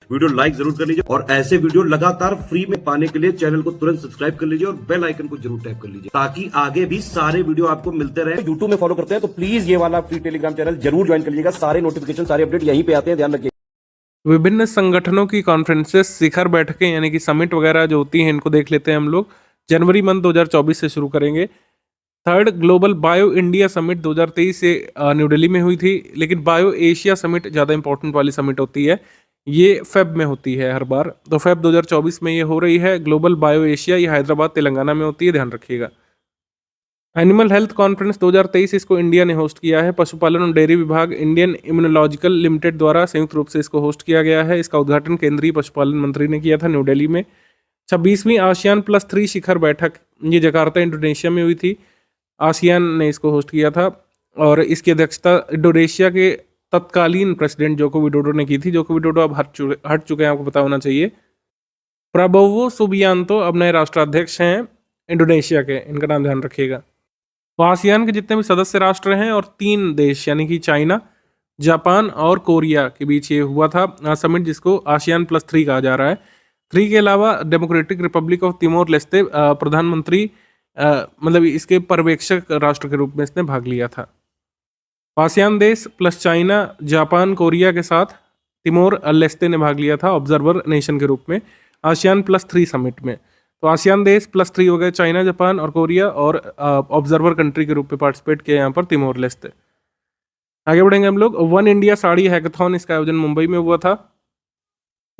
Video like जरूर कर लीजिए और ऐसे वीडियो लगातार फ्री में पाने के लिए चैनल को तुरंत सब्सक्राइब कर लीजिए और बेल आइकन को जरूर टैप कर लीजिए ताकि आगे भी सारे वीडियो आपको मिलते रहे। यूट्यूब में फॉलो करते हैं तो प्लीज ये वाला फ्री टेलीग्राम चैनल जरूर ज्वाइन कर लीजिएगा। सारे नोटिफिकेशन सारे अपडेट यहीं पे आते हैं, ध्यान रखिए। विभिन्न संगठनों की कॉन्फ्रेंसेस, शिखर बैठकें यानी कि समिट वगैरह जो होती हैं, इनको देख लेते हैं हम लोग। जनवरी मंथ 2024 से शुरू करेंगे। Third global bio India summit 2023 से न्यू दिल्ली में हुई थी, लेकिन बायो एशिया समिट ज़्यादा इंपॉर्टेंट वाली समिट होती है। ये फेब में होती है हर बार, तो फेब 2024 में ये हो रही है। ग्लोबल बायो एशिया ये हैदराबाद तेलंगाना में होती है, ध्यान रखिएगा। एनिमल हेल्थ कॉन्फ्रेंस 2023 इसको इंडिया ने होस्ट किया है। पशुपालन और डेयरी विभाग इंडियन इम्यूनोलॉजिकल लिमिटेड द्वारा संयुक्त रूप से इसको होस्ट किया गया है। इसका उद्घाटन केंद्रीय पशुपालन मंत्री ने किया था न्यू दिल्ली में। 26वीं आसियान +3 शिखर बैठक ये जकार्ता इंडोनेशिया में हुई थी। आसियान ने इसको होस्ट किया था और इसकी अध्यक्षता इंडोनेशिया के तत्कालीन प्रेसिडेंट जोको विडोडो ने की थी। जोको विडोडो अब हट चुके हैं, आपको पता होना चाहिए। प्रबोवो सुबियांतो अब नए राष्ट्राध्यक्ष हैं इंडोनेशिया के, इनका नाम ध्यान रखिएगा। तो आसियान के जितने भी सदस्य राष्ट्र हैं और 3 देश यानी कि चाइना, जापान और कोरिया के बीच ये हुआ था समिट, जिसको आसियान +3 कहा जा रहा है। 3 के अलावा democratic Republic of Timor Leste प्रधानमंत्री मतलब इसके पर्यवेक्षक राष्ट्र के रूप में इसने भाग लिया था। आसियान देश प्लस चाइना, जापान, कोरिया के साथ तिमोर लेस्ते ने भाग लिया था ऑब्जर्वर नेशन के रूप में आसियान +3 समिट में। तो आसियान देश +3 हो गए, चाइना, जापान और कोरिया, और ऑब्जर्वर कंट्री के रूप में पार्टिसिपेट किया यहाँ पर तिमोर लेस्ते। आगे बढ़ेंगे हम लोग। वन इंडिया साड़ी हैकाथॉन, इसका आयोजन मुंबई में हुआ था।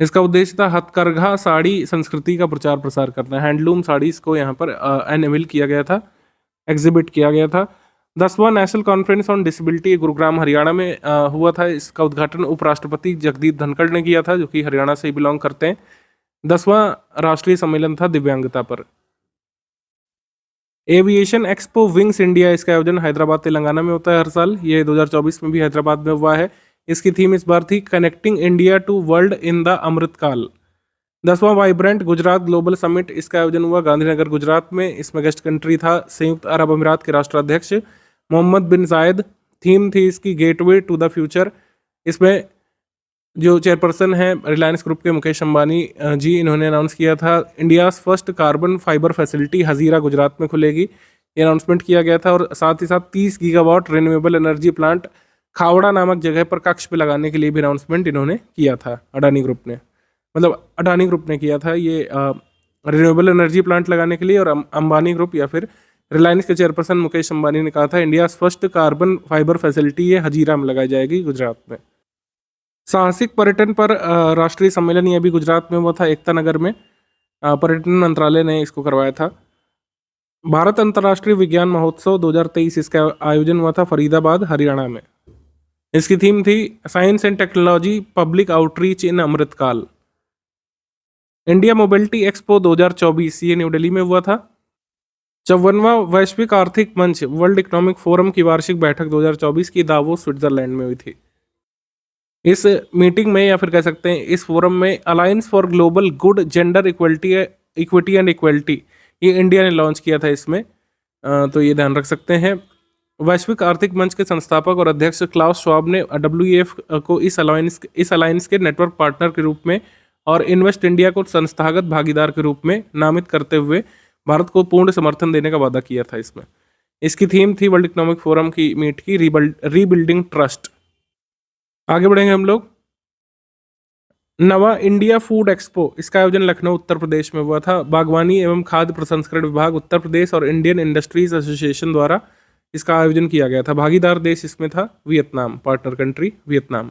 इसका उद्देश्य था हथकरघा साड़ी संस्कृति का प्रचार प्रसार करना। हैंडलूम साड़ीज को यहाँ पर अनवेल किया गया था, एग्जिबिट किया गया था। 10वां national conference on disability Gurugram Haryana में हुआ था। इसका उद्घाटन उपराष्ट्रपति जगदीप धनखड़ ने किया था, जो कि हरियाणा से ही बिलोंग करते हैं। 10वां राष्ट्रीय सम्मेलन था दिव्यांगता पर। एविएशन एक्सपो विंग्स इंडिया, इसका आयोजन हैदराबाद तेलंगाना में होता है हर साल। ये 2024 में भी हैदराबाद में हुआ है। इसकी थीम इस बार थी connecting India to world in the Amritkaal. 10वां वाइब्रेंट गुजरात ग्लोबल समिट, इसका आयोजन हुआ गांधीनगर गुजरात में। इसमें गेस्ट कंट्री था संयुक्त अरब अमीरात के राष्ट्राध्यक्ष मोहम्मद बिन जायद। थीम थी इसकी गेटवे टू द फ्यूचर। इसमें जो चेयरपर्सन है रिलायंस ग्रुप के मुकेश अंबानी जी, इन्होंने अनाउंस किया था India's first carbon fibre facility Hazira Gujarat में खुलेगी, ये अनाउंसमेंट किया गया था। और साथ ही साथ 30 gigawatt renewable energy plant Khavda नामक जगह पर कक्ष पे लगाने के लिए भी अनाउंसमेंट इन्होंने किया था। अडानी ग्रुप ने, मतलब अडानी ग्रुप ने किया था ये रिन्यूएबल एनर्जी प्लांट लगाने के लिए। और अंबानी ग्रुप या फिर रिलायंस के चेयरपर्सन मुकेश अंबानी ने कहा था India's first carbon fibre facility ये हजीरा में लगाई जाएगी गुजरात में। साहसिक पर्यटन पर राष्ट्रीय सम्मेलन ये भी गुजरात में हुआ था, एकता नगर में। पर्यटन मंत्रालय ने इसको करवाया था। भारत अंतर्राष्ट्रीय विज्ञान महोत्सव 2023, इसका आयोजन हुआ था फरीदाबाद हरियाणा में। इसकी थीम थी science and technology public outreach in Amritkaal. India mobility expo 2024 ये न्यू दिल्ली में हुआ था। 54वां वैश्विक आर्थिक मंच वर्ल्ड इकोनॉमिक फोरम की वार्षिक बैठक 2024 की दावोस स्विट्जरलैंड में हुई थी। इस मीटिंग में या फिर कह सकते हैं इस फोरम में alliance for global good gender equity and equality ये इंडिया ने लॉन्च किया था इसमें, तो ये ध्यान रख सकते हैं। वैश्विक आर्थिक मंच के संस्थापक और अध्यक्ष क्लाउस श्वाब ने WEF को इस अलायंस के नेटवर्क पार्टनर के रूप में और इन्वेस्ट इंडिया को संस्थागत भागीदार के रूप में नामित करते हुए भारत को पूर्ण समर्थन देने का वादा किया था इसमें। इसकी थीम थी वर्ल्ड इकोनॉमिक फोरम की मीट की रीबिल्डिंग ट्रस्ट। आगे बढ़ेंगे हम लोग। नवा इंडिया फूड एक्सपो, इसका आयोजन लखनऊ उत्तर प्रदेश में हुआ था। बागवानी एवं खाद्य प्रसंस्करण विभाग उत्तर प्रदेश और इंडियन इंडस्ट्रीज एसोसिएशन द्वारा इसका आयोजन किया गया था। भागीदार देश इसमें था Vietnam, partner country Vietnam.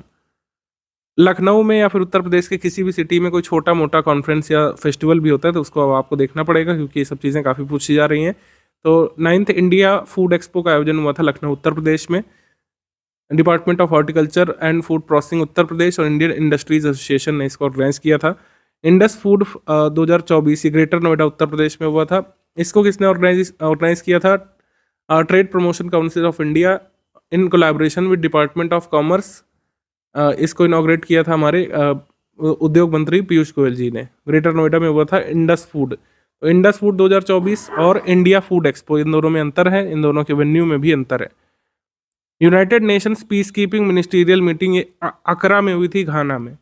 Lucknow में या फिर उत्तर प्रदेश के किसी भी सिटी में कोई छोटा मोटा कॉन्फ्रेंस या फेस्टिवल भी होता है तो उसको अब आपको देखना पड़ेगा, क्योंकि ये सब चीज़ें काफ़ी पूछी जा रही हैं। तो 9th इंडिया फूड एक्सपो का आयोजन हुआ था लखनऊ उत्तर प्रदेश में। Department of horticulture and food processing Uttar Pradesh और इंडियन इंडस्ट्रीज एसोसिएशन ने इसको ऑर्गेनाइज किया था। इंडस फूड 2024 ये ग्रेटर नोएडा उत्तर प्रदेश में हुआ था। इसको किसने ऑर्गेनाइज किया था? Trade promotion council of India in collaboration with department of commerce. इसको इनॉग्रेट किया था हमारे उद्योग मंत्री पीयूष गोयल जी ने। ग्रेटर नोएडा में हुआ था इंडस फूड। तो इंडस फूड 2024 और इंडिया फूड एक्सपो, इन दोनों में अंतर है, इन दोनों के वेन्यू में भी अंतर है। United Nations peace keeping ministerial meeting ये अकरा में हुई थी, घाना में।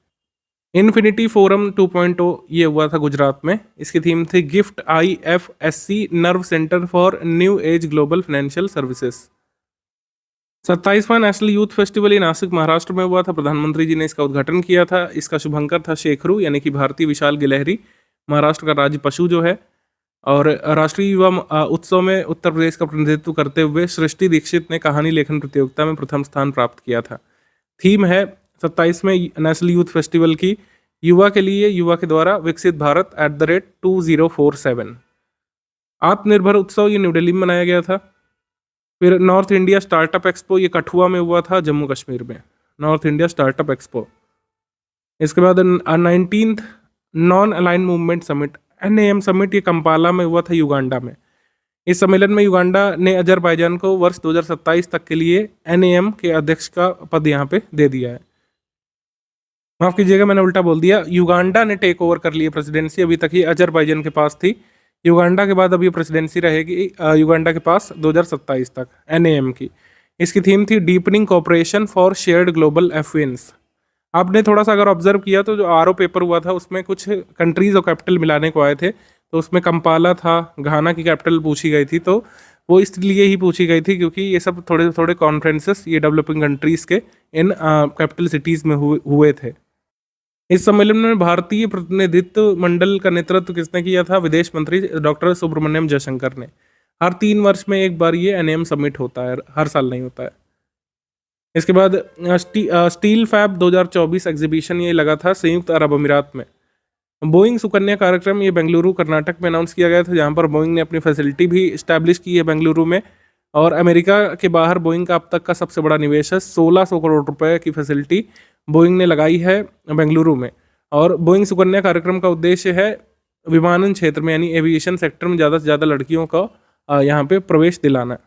इन्फिनिटी फोरम 2.0 ये हुआ था गुजरात में। इसकी थीम थी gift IFSC nerve centre for new age global financial services. 27वां नेशनल यूथ फेस्टिवल ये नासिक महाराष्ट्र में हुआ था। प्रधानमंत्री जी ने इसका उद्घाटन किया था। इसका शुभंकर था शेखरू यानी कि भारतीय विशाल गिलहरी, महाराष्ट्र का राज्य पशु जो है। और राष्ट्रीय युवा उत्सव में उत्तर प्रदेश का प्रतिनिधित्व करते हुए सृष्टि दीक्षित ने कहानी लेखन प्रतियोगिता में प्रथम स्थान प्राप्त किया था। थीम है 27वें नेशनल यूथ फेस्टिवल की युवा के लिए, युवा के द्वारा विकसित भारत @2047। आत्मनिर्भर उत्सव ये न्यू दिल्ली में मनाया गया था। फिर नॉर्थ इंडिया स्टार्टअप एक्सपो ये कठुआ में हुआ था, जम्मू कश्मीर में, नॉर्थ इंडिया स्टार्टअप एक्सपो। इसके बाद 19th non align movement summit NAM summit ये कंपाला में हुआ था, युगांडा में। इस सम्मेलन में युगांडा ने अजरबैजान को वर्ष 2027 तक के लिए NAM के अध्यक्ष का पद यहाँ पे दे दिया है। माफ कीजिएगा, मैंने उल्टा बोल दिया। युगांडा ने टेक ओवर कर लिया प्रेसिडेंसी। अभी तक ये अजरबैजान के पास थी। युगांडा के बाद अब ये प्रेसिडेंसी रहेगी युगांडा के पास 2027 तक NAM की। इसकी थीम थी deepening cooperation for shared global affluence. आपने थोड़ा सा अगर ऑब्जर्व किया तो जो RO पेपर हुआ था उसमें कुछ कंट्रीज और कैपिटल मिलाने को आए थे, तो उसमें कंपाला था, घाना की कैपिटल पूछी गई थी। तो वो इसलिए ही पूछी गई थी क्योंकि ये सब थोड़े थोड़े कॉन्फ्रेंसेस ये डेवलपिंग कंट्रीज के इन कैपिटल सिटीज़ में हुए थे। इस सम्मेलन में भारतीय प्रतिनिधित्व मंडल का नेतृत्व किसने किया था? विदेश मंत्री डॉक्टर सुब्रमण्यम जयशंकर ने। हर 3 वर्ष में एक बार ये NAM समिट होता है, हर साल नहीं होता है। इसके बाद स्टील फैब 2024 एग्जीबिशन ये लगा था संयुक्त अरब अमीरात में। बोइंग सुकन्या कार्यक्रम ये बेंगलुरु कर्नाटक में अनाउंस किया गया था, जहाँ पर बोइंग ने अपनी फैसिलिटी भी इस्टेब्लिश की है बेंगलुरु में। और अमेरिका के बाहर बोइंग का अब तक का सबसे बड़ा निवेश है। 1600 करोड़ रुपए की फैसिलिटी बोइंग ने लगाई है बेंगलुरु में। और बोइंग सुकन्या कार्यक्रम का उद्देश्य है विमानन क्षेत्र में यानी एविएशन सेक्टर में ज़्यादा से ज़्यादा लड़कियों को यहाँ पे प्रवेश दिलाना।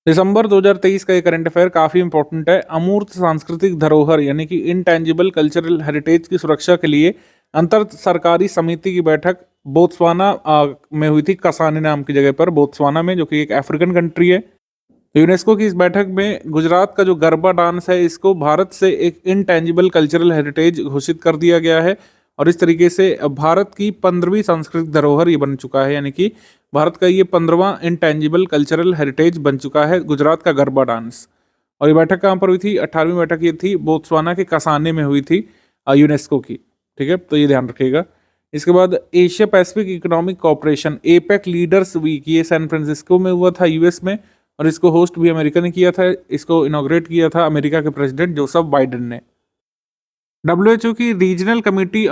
दिसंबर 2023 का ये करंट अफेयर काफ़ी इंपॉर्टेंट है। अमूर्त सांस्कृतिक धरोहर यानी कि इनटैंजिबल कल्चरल हेरिटेज की सुरक्षा के लिए अंतर सरकारी समिति की बैठक बोत्सवाना में हुई थी, कसाने नाम की जगह पर, बोत्सवाना में, जो कि एक अफ्रीकन कंट्री है। यूनेस्को की इस बैठक में गुजरात का जो गरबा डांस है इसको भारत से एक इनटैंजिबल कल्चरल हेरिटेज घोषित कर दिया गया है। और इस तरीके से भारत की 15वीं सांस्कृतिक धरोहर ये बन चुका है, यानी कि भारत का ये 15वां इनटैंजिबल कल्चरल हेरिटेज बन चुका है गुजरात का गरबा डांस। और ये बैठक कहाँ पर हुई थी? 18वीं बैठक ये थी बोत्सवाना के कसाने में हुई थी यूनेस्को की। ठीक है, तो ये ध्यान रखिएगा। इसके बाद Asia Pacific economic cooperation APEC leaders week ये सैन फ्रांसिस्को में हुआ था, US में। और इसको होस्ट भी अमेरिका ने किया था। इसको इनॉग्रेट किया था अमेरिका के प्रेसिडेंट जोसेफ बाइडेन ने। WHO की regional committee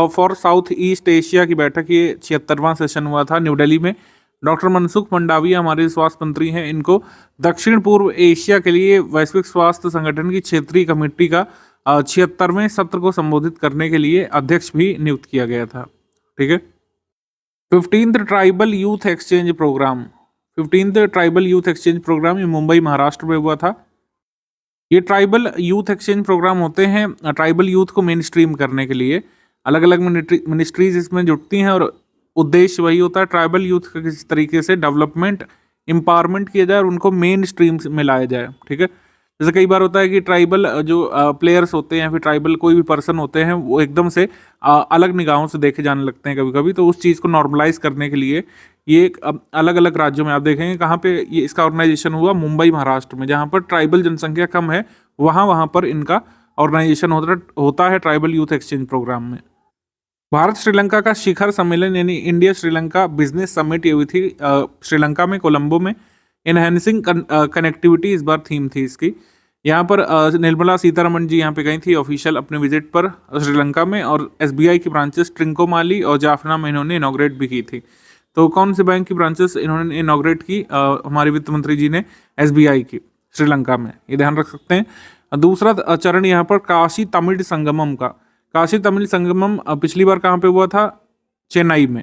for south east Asia की बैठक ये 76वां सेशन हुआ था न्यू दिल्ली में। डॉक्टर मनसुख मंडाविया हमारे स्वास्थ्य मंत्री हैं, इनको दक्षिण पूर्व एशिया के लिए वैश्विक स्वास्थ्य संगठन की क्षेत्रीय कमेटी का 76वें सत्र को संबोधित करने के लिए अध्यक्ष भी नियुक्त किया गया था। ठीक है। 15th tribal youth exchange programme, 15th tribal youth exchange programme ये मुंबई महाराष्ट्र में हुआ था। ये ट्राइबल यूथ एक्सचेंज प्रोग्राम होते हैं ट्राइबल यूथ को मेन स्ट्रीम करने के लिए। अलग अलग मिनिस्ट्रीज इसमें जुटती हैं और उद्देश्य वही होता है ट्राइबल यूथ का किसी तरीके से डेवलपमेंट, एम्पावरमेंट किया जाए और उनको मेन स्ट्रीम में लाया जाए। ठीक है, जैसे कई बार होता है कि ट्राइबल जो प्लेयर्स होते हैं या फिर ट्राइबल कोई भी पर्सन होते हैं वो एकदम से अलग निगाहों से देखे जाने लगते हैं कभी कभी। तो उस चीज़ को नॉर्मलाइज करने के लिए ये अलग अलग राज्यों में आप देखेंगे कहाँ पे ये इसका ऑर्गेनाइजेशन हुआ, मुंबई महाराष्ट्र में, जहाँ पर ट्राइबल जनसंख्या कम है वहाँ पर इनका ऑर्गेनाइजेशन होता है ट्राइबल यूथ एक्सचेंज प्रोग्राम में। भारत श्रीलंका का शिखर सम्मेलन यानी इंडिया श्रीलंका बिजनेस समिट ये हुई थी श्रीलंका में, कोलंबो में। इनहेंसिंग कनेक्टिविटी इस बार थीम थी इसकी। यहाँ पर निर्मला सीतारमण जी यहाँ पे गई थी ऑफिशियल अपने विजिट पर श्रीलंका में। और SBI की ब्रांचेस ट्रिंकोमाली और जाफना में इन्होंने इनॉग्रेट भी की थी। तो कौन से बैंक की ब्रांचेस इन्होंने इनॉग्रेट की? हमारे वित्त मंत्री जी ने SBI की श्रीलंका में, ये ध्यान रख सकते हैं। दूसरा चरण यहाँ पर काशी तमिल संगमम का। काशी तमिल संगमम पिछली बार कहाँ पे हुआ था? चेन्नई में।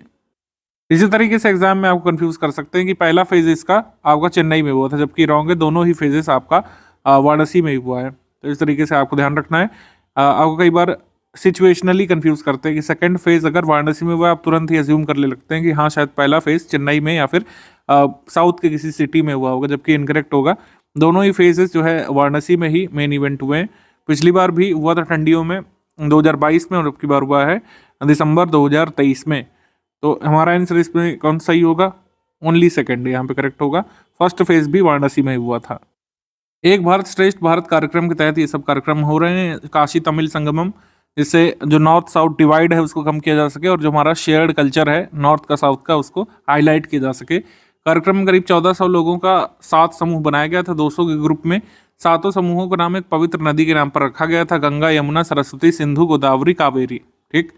इसी तरीके से एग्जाम में आपको कंफ्यूज कर सकते हैं कि पहला फेज इसका आपका चेन्नई में हुआ था, जबकि रॉन्ग है, दोनों ही फेजेस आपका वाराणसी में ही हुआ है। तो इस तरीके से आपको ध्यान रखना है। आपको कई बार सिचुएशनली कंफ्यूज करते हैं कि सेकंड फेज अगर वाराणसी में हुआ आप तुरंत ही अज्यूम कर ले लगते हैं कि हाँ शायद पहला फेज चेन्नई में या फिर साउथ के किसी सिटी में हुआ होगा, जबकि इनकरेक्ट होगा। दोनों ही फेजेस जो है वाराणसी में ही मेन इवेंट हुए हैं। पिछली बार भी हुआ था ठंडियों में, 2022 में और अब की बार हुआ है दिसंबर 2023 में। तो हमारा आंसर इसमें कौन सही होगा? ओनली सेकंड यहाँ पे करेक्ट होगा। फर्स्ट फेज भी वाराणसी में हुआ था। एक भारत श्रेष्ठ भारत कार्यक्रम के तहत ये सब कार्यक्रम हो रहे हैं। काशी तमिल संगमम, जिससे जो नॉर्थ साउथ डिवाइड है उसको कम किया जा सके और जो हमारा शेयर्ड कल्चर है नॉर्थ का साउथ का उसको हाईलाइट किया जा सके। कार्यक्रम में करीब 1400 लोगों का 7 समूह बनाया गया था 200 के ग्रुप में। 7 समूहों का नाम एक पवित्र नदी के नाम पर रखा गया था, गंगा, यमुना, सरस्वती, सिंधु, गोदावरी, कावेरी। ठीक।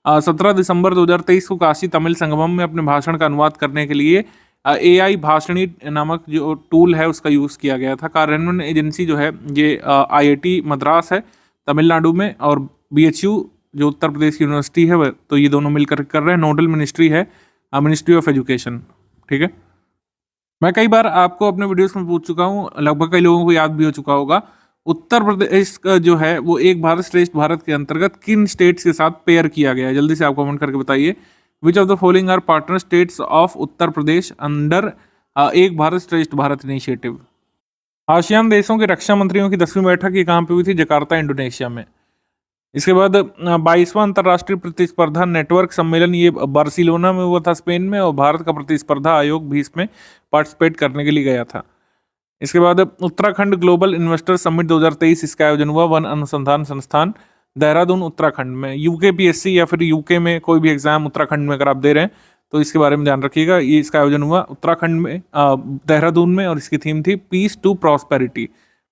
17 दिसंबर 2023 को काशी तमिल संगमम में अपने भाषण का अनुवाद करने के लिए AI भाषणी नामक जो टूल है उसका यूज़ किया गया था। कार्यान्वयन एजेंसी जो है ये IIT मद्रास है तमिलनाडु में, और BHU जो उत्तर प्रदेश की यूनिवर्सिटी है वह, तो ये दोनों मिलकर कर रहे हैं। नोडल मिनिस्ट्री है मिनिस्ट्री ऑफ एजुकेशन। ठीक है। मैं कई बार आपको अपने वीडियोस में पूछ चुका हूँ, लगभग कई लोगों को याद भी हो चुका होगा। उत्तर प्रदेश का जो है वो एक भारत श्रेष्ठ भारत के अंतर्गत किन स्टेट्स के साथ पेयर किया गया है? जल्दी से आप कमेंट करके बताइए। Which of the following are partner states of Uttar Pradesh under Ek Bharat श्रेष्ठ भारत इनिशिएटिव? आसियान देशों के रक्षा मंत्रियों की 10वीं बैठक ये कहाँ पे हुई थी? जकार्ता, इंडोनेशिया में। इसके बाद 22वां अंतर्राष्ट्रीय प्रतिस्पर्धा नेटवर्क सम्मेलन ये बार्सिलोना में हुआ था स्पेन में, और भारत का प्रतिस्पर्धा आयोग भी इसमें पार्टिसिपेट करने के लिए गया था। इसके बाद उत्तराखंड ग्लोबल इन्वेस्टर समिट 2023 इसका आयोजन हुआ वन अनुसंधान संस्थान देहरादून उत्तराखंड में। UKPSC या फिर UK में कोई भी एग्जाम उत्तराखंड में अगर आप दे रहे हैं तो इसके बारे में ध्यान रखिएगा। ये इसका आयोजन हुआ उत्तराखंड में देहरादून में, और इसकी थीम थी peace to prosperity.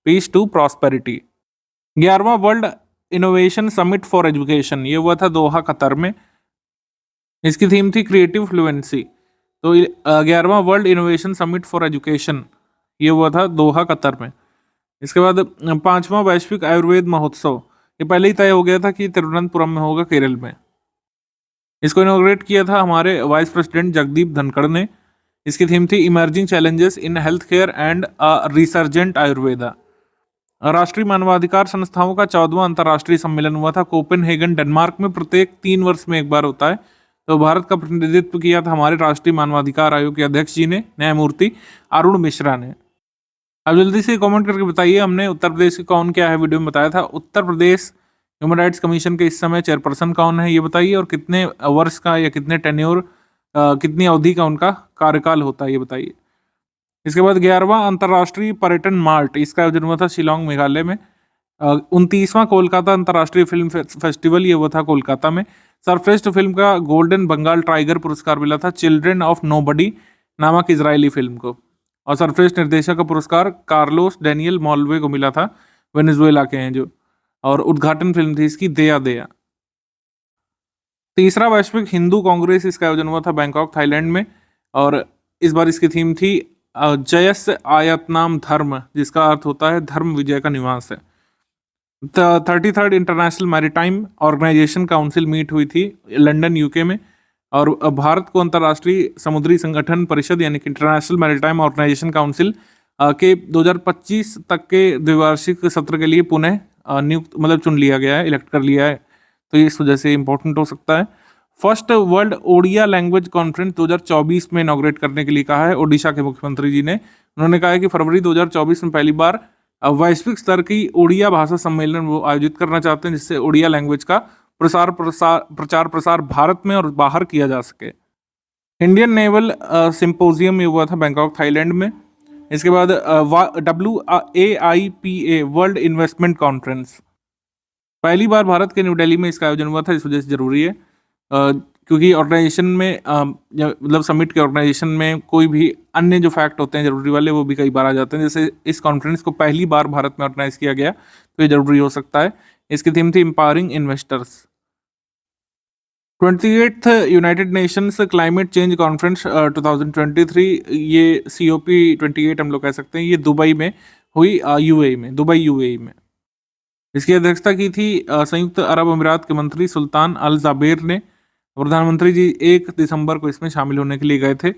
Peace to prosperity. 11वां world innovation summit for education ये हुआ था दोहा कतर में। इसकी थीम थी क्रिएटिव फ्लुएंसी। तो 11वां world innovation summit for education ये हुआ था दोहा कतर में। इसके बाद 5वां वैश्विक आयुर्वेद महोत्सव ये पहले ही तय हो गया था कि तिरुवनंतपुरम में होगा, केरल में। इसको इनॉग्रेट किया था हमारे वाइस प्रेसिडेंट जगदीप धनखड़ ने। इसकी थीम थी emerging challenges in health care and resurgent Ayurveda. राष्ट्रीय मानवाधिकार संस्थाओं का 14वां अंतर्राष्ट्रीय सम्मेलन हुआ था कोपेनहेगन, डेनमार्क में। प्रत्येक 3 वर्ष में एक बार होता है। तो भारत का प्रतिनिधित्व किया था हमारे राष्ट्रीय मानवाधिकार आयोग के अध्यक्ष जी ने, न्यायमूर्ति अरुण मिश्रा ने। अब जल्दी से कमेंट करके बताइए, हमने उत्तर प्रदेश के कौन क्या है वीडियो में बताया था। Uttar Pradesh human rights commission के इस समय चेयरपर्सन कौन है ये बताइए, और कितने वर्ष का या कितने टेन्योर कितनी अवधि का उनका कार्यकाल होता है ये बताइए। इसके बाद 11वां अंतर्राष्ट्रीय पर्यटन मार्ट इसका आयोजन हुआ था शिलोंग, मेघालय में। 29वां कोलकाता अंतर्राष्ट्रीय फिल्म फेस्टिवल ये हुआ था कोलकाता में। सरफेस्ट फिल्म का गोल्डन बंगाल टाइगर पुरस्कार मिला था चिल्ड्रन ऑफ नोबडी नामक इजरायली फिल्म को। और सरफेस्ट निर्देशक का पुरस्कार कार्लोस डेनियल मॉल्वे को मिला था, वेनेजुएला के हैं जो। और उद्घाटन फिल्म थी इसकी दया दया। 3रा वैश्विक हिंदू कांग्रेस इसका आयोजन हुआ था बैंकॉक, थाईलैंड में। और इस बार इसकी थीम थी जयस्य आयतनाम धर्म, जिसका अर्थ होता है धर्म विजय का निवास है। 33rd international maritime organisation council meet हुई थी लंदन, UK में। और भारत को अंतर्राष्ट्रीय समुद्री संगठन परिषद यानी कि इंटरनेशनल मैरीटाइम ऑर्गेनाइजेशन काउंसिल के 2025 तक के द्विवार्षिक सत्र के लिए पुनः नियुक्त मतलब चुन लिया गया है, इलेक्ट कर लिया है। तो ये इस वजह से इंपॉर्टेंट हो सकता है। First world Odia language conference 2024 में इनॉग्रेट करने के लिए कहा है ओडिशा के मुख्यमंत्री जी ने। उन्होंने कहा है कि फरवरी 2024 में पहली बार वैश्विक स्तर की ओडिया भाषा सम्मेलन वो आयोजित करना चाहते हैं, जिससे ओडिया लैंग्वेज का प्रचार प्रसार भारत में और बाहर किया जा सके। इंडियन नेवल सिंपोजियम ये हुआ था बैंकॉक, थाईलैंड में। इसके बाद WAIPA वर्ल्ड इन्वेस्टमेंट कॉन्फ्रेंस पहली बार भारत के न्यू दिल्ली में इसका आयोजन हुआ था। इस वजह से जरूरी है क्योंकि ऑर्गेनाइजेशन में मतलब समिट के ऑर्गेनाइजेशन में कोई भी अन्य जो फैक्ट होते हैं जरूरी वाले वो भी कई बार आ जाते हैं। जैसे इस कॉन्फ्रेंस को पहली बार भारत में ऑर्गेनाइज किया गया तो ये जरूरी हो सकता है। इसकी थीम थी empowering investors. 28th United Nations climate change conference 2023 ये COP28 हम लोग कह सकते हैं, ये दुबई में हुई, UAE में, दुबई UAE में। इसकी अध्यक्षता की थी संयुक्त अरब अमीरात के मंत्री सुल्तान अल जाबेर ने। प्रधानमंत्री जी 1 दिसंबर को इसमें शामिल होने के लिए गए थे।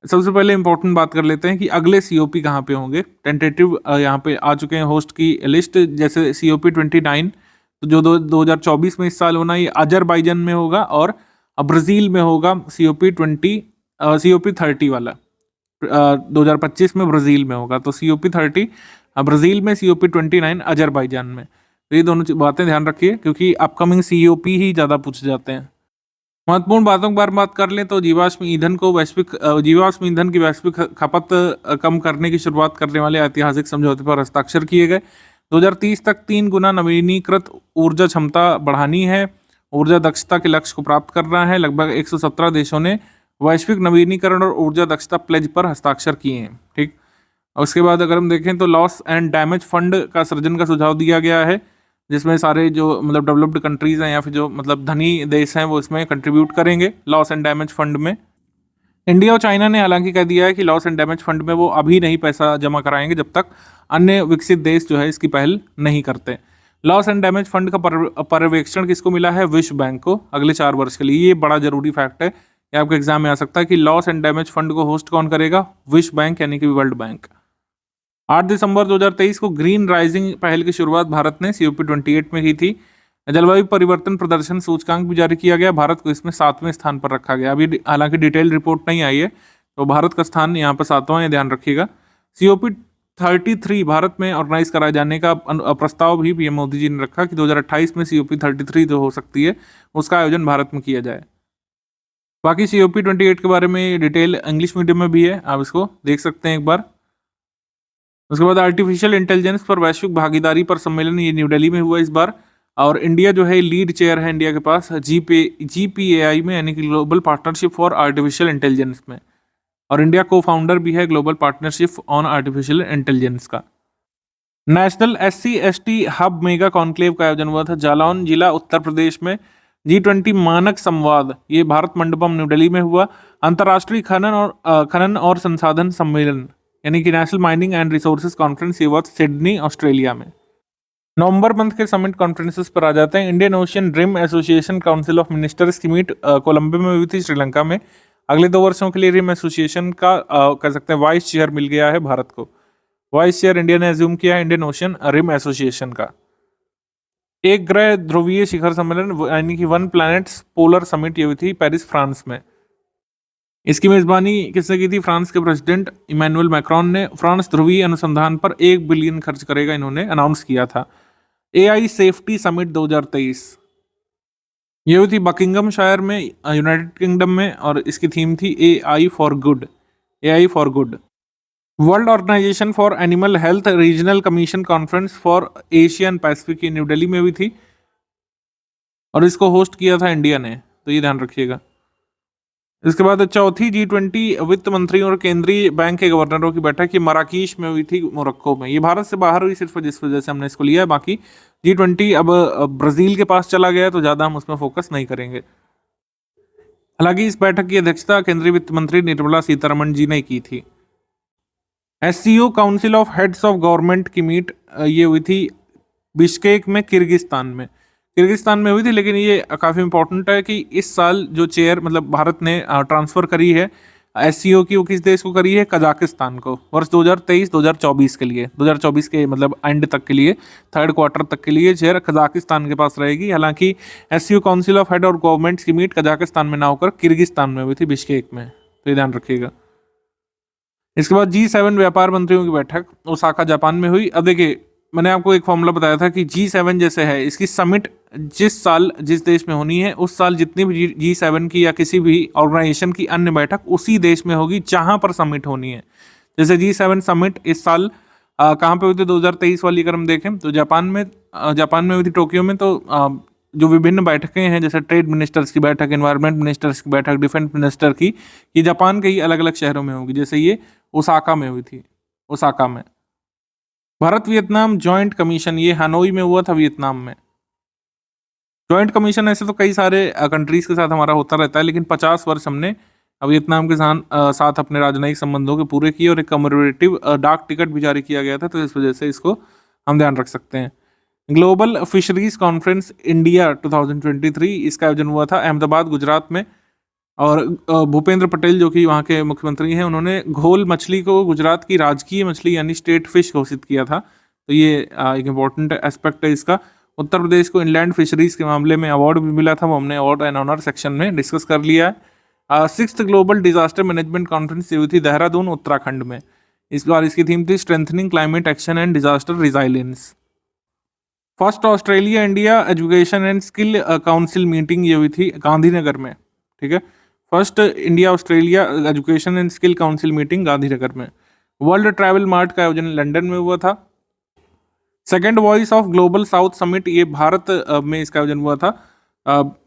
सबसे पहले इंपॉर्टेंट बात कर लेते हैं कि अगले COP कहाँ पे होंगे। टेंटेटिव यहाँ पे आ चुके हैं होस्ट की लिस्ट, जैसे COP29 तो जो 2024 में इस साल होना, ये अजरबैजान में होगा, और ब्राज़ील में होगा COP30 वाला 2025 में ब्राज़ील में होगा। तो COP30 ब्राज़ील में, COP29 अजरबैजान में। तो ये दोनों बातें ध्यान रखिए, क्योंकि अपकमिंग COP ही ज़्यादा पूछे जाते हैं। महत्वपूर्ण बातों के बारे में बात कर लें तो जीवाश्म जीवाश्म ईंधन की वैश्विक खपत कम करने की शुरुआत करने वाले ऐतिहासिक समझौते पर हस्ताक्षर किए गए। 2030 तक 3 गुना नवीनीकृत ऊर्जा क्षमता बढ़ानी है। ऊर्जा दक्षता के लक्ष्य को प्राप्त करना है। लगभग 117 देशों ने वैश्विक नवीनीकरण और ऊर्जा दक्षता प्लेज पर हस्ताक्षर किए हैं। ठीक, और उसके बाद अगर हम देखें तो लॉस एंड डैमेज फंड का सृजन का सुझाव दिया गया है, जिसमें सारे जो मतलब डेवलप्ड कंट्रीज हैं या फिर जो मतलब धनी देश हैं वो इसमें कंट्रीब्यूट करेंगे लॉस एंड डैमेज फंड में। इंडिया और चाइना ने हालांकि कह दिया है कि लॉस एंड डैमेज फंड में वो अभी नहीं पैसा जमा कराएंगे जब तक अन्य विकसित देश जो है इसकी पहल नहीं करते। लॉस एंड डैमेज फंड का पर्यवेक्षण किसको मिला है? विश्व बैंक को, अगले 4 वर्ष के लिए। ये बड़ा जरूरी फैक्ट है, ये आपके एग्जाम में आ सकता है कि लॉस एंड डैमेज फंड को होस्ट कौन करेगा? विश्व बैंक यानी कि वर्ल्ड बैंक। 8 दिसंबर 2023 को ग्रीन राइजिंग पहल की शुरुआत भारत ने COP28 में की थी। जलवायु परिवर्तन प्रदर्शन सूचकांक भी जारी किया गया। भारत को इसमें 7वें स्थान पर रखा गया। अभी हालांकि डिटेल रिपोर्ट नहीं आई है, तो भारत का स्थान यहाँ पर 7वां है, ध्यान रखिएगा। COP33 भारत में ऑर्गेनाइज कराए जाने का प्रस्ताव भी PM मोदी जी ने रखा कि 2028 में COP33 जो हो सकती है उसका आयोजन भारत में किया जाए। बाकी COP28 के बारे में डिटेल इंग्लिश मीडियम में भी है, आप इसको देख सकते हैं एक बार। उसके बाद आर्टिफिशियल इंटेलिजेंस पर वैश्विक भागीदारी पर सम्मेलन, ये न्यू दिल्ली में हुआ इस बार, और इंडिया जो है लीड चेयर है इंडिया के पास GPAI में, यानी कि global partnership for artificial intelligence में, और इंडिया को फाउंडर भी है global partnership on artificial intelligence का। National SC/ST hub mega conclave का आयोजन हुआ था जालौन जिला उत्तर प्रदेश में। G20 मानक संवाद, ये भारत मंडपम न्यू दिल्ली में हुआ। अंतर्राष्ट्रीय खनन और संसाधन सम्मेलन यानी कि national mining and resources conference, ये हुआ सिडनी ऑस्ट्रेलिया में। नवंबर मंथ के समिट कॉन्फ्रेंसेस पर आ जाते हैं। Indian ocean rim association council of ministers की मीट कोलंबो में हुई थी, श्रीलंका में। अगले 2 वर्षों के लिए रिम एसोसिएशन का कह सकते हैं वाइस चेयर मिल गया है भारत को। वाइस चेयर इंडिया ने एज्यूम किया है इंडियन ओशियन रिम एसोसिएशन का। एक ग्रह ध्रुवीय शिखर सम्मेलन यानी कि 1 प्लैनेट्स पोलर समिट, ये हुई थी पेरिस फ्रांस में। इसकी मेजबानी किसने की थी? फ्रांस के प्रेसिडेंट इमैनुअल मैक्रोन ने। फ्रांस ध्रुवीय अनुसंधान पर 1 बिलियन खर्च करेगा, इन्होंने अनाउंस किया था। AI सेफ्टी समिट 2023, ये हुई थी बकिंगम शायर में, यूनाइटेड किंगडम में, और इसकी थीम थी AI for good. AI for good. World organisation for animal health regional commission conference for Asia and Pacific New Delhi में हुई थी, और इसको होस्ट किया था इंडिया ने, तो ये ध्यान रखिएगा। इसके बाद चौथी G20 वित्त मंत्रियों और केंद्रीय बैंक के गवर्नरों की बैठक की मराकीश में हुई थी, मोरक्को में। ये भारत से बाहर हुई सिर्फ जिस वजह से हमने इसको लिया है। बाकी G20 अब ब्राजील के पास चला गया, तो ज़्यादा हम उसमें फोकस नहीं करेंगे। हालांकि इस बैठक की अध्यक्षता केंद्रीय वित्त मंत्री निर्मला सीतारमण जी ने की थी। SCO council of heads of government की मीट, ये हुई थी बिश्केक में, किर्गिस्तान में हुई थी। लेकिन ये काफ़ी इंपॉर्टेंट है कि इस साल जो चेयर मतलब भारत ने ट्रांसफ़र करी है SCO की, वो किस देश को करी है? कजाकिस्तान को, वर्ष 2023-2024 के लिए, 2024 के मतलब एंड तक के लिए, 3rd क्वार्टर तक के लिए चेयर कजाकिस्तान के पास रहेगी। हालांकि SCO काउंसिल ऑफ हेड और गवर्नमेंट्स की मीट कजाकिस्तान में ना होकर किर्गिस्तान में हुई थी, बिश्केक में, तो ये ध्यान रखिएगा। इसके बाद G7 व्यापार मंत्रियों की बैठक ओसाका जापान में हुई। अब देखिए, मैंने आपको एक फॉर्मूला बताया था कि G7 जैसे है, इसकी समिट जिस साल जिस देश में होनी है, उस साल जितनी भी G7 की या किसी भी ऑर्गेनाइजेशन की अन्य बैठक उसी देश में होगी जहां पर समिट होनी है। जैसे G7 समिट इस साल कहाँ पे हुई थी? 2023 वाली अगर हम देखें तो जापान में हुई थी, टोक्यो में। तो जो विभिन्न बैठकें हैं, जैसे ट्रेड मिनिस्टर्स की बैठक, एनवायरमेंट मिनिस्टर्स की बैठक, डिफेंस मिनिस्टर की, ये जापान के ही अलग अलग शहरों में होगी। जैसे ये ओसाका में हुई थी, ओसाका में। भारत वियतनाम जॉइंट कमीशन, ये हनोई में हुआ था, वियतनाम में। जॉइंट कमीशन ऐसे तो कई सारे कंट्रीज के साथ हमारा होता रहता है, लेकिन 50 वर्ष हमने वियतनाम के साथ अपने राजनयिक संबंधों के पूरे किए, और एक कमेमोरेटिव डाक टिकट भी जारी किया गया था, तो इस वजह से इसको हम ध्यान रख सकते हैं। ग्लोबल फिशरीज कॉन्फ्रेंस इंडिया 2023, इसका आयोजन हुआ था अहमदाबाद, गुजरात में। और भूपेंद्र पटेल जो कि वहाँ के मुख्यमंत्री हैं, उन्होंने घोल मछली को गुजरात की राजकीय मछली यानी स्टेट फिश घोषित किया था, तो ये एक इम्पॉर्टेंट एस्पेक्ट है इसका। उत्तर प्रदेश को इनलैंड फिशरीज के मामले में अवार्ड भी मिला था, वो हमने अवार्ड एंड ऑनर सेक्शन में डिस्कस कर लिया है। 6th global disaster management conference हुई थी देहरादून, उत्तराखंड में। इस बार इसकी थीम थी strengthening climate action and disaster resilience. First Australia India education and skill council meeting ये हुई थी गांधीनगर में, ठीक है। First India Australia education and skill council meeting Gandhinagar में। वर्ल्ड ट्रैवल मार्ट का आयोजन लंदन में हुआ था। Second voice of global south summit ये भारत में इसका आयोजन हुआ था।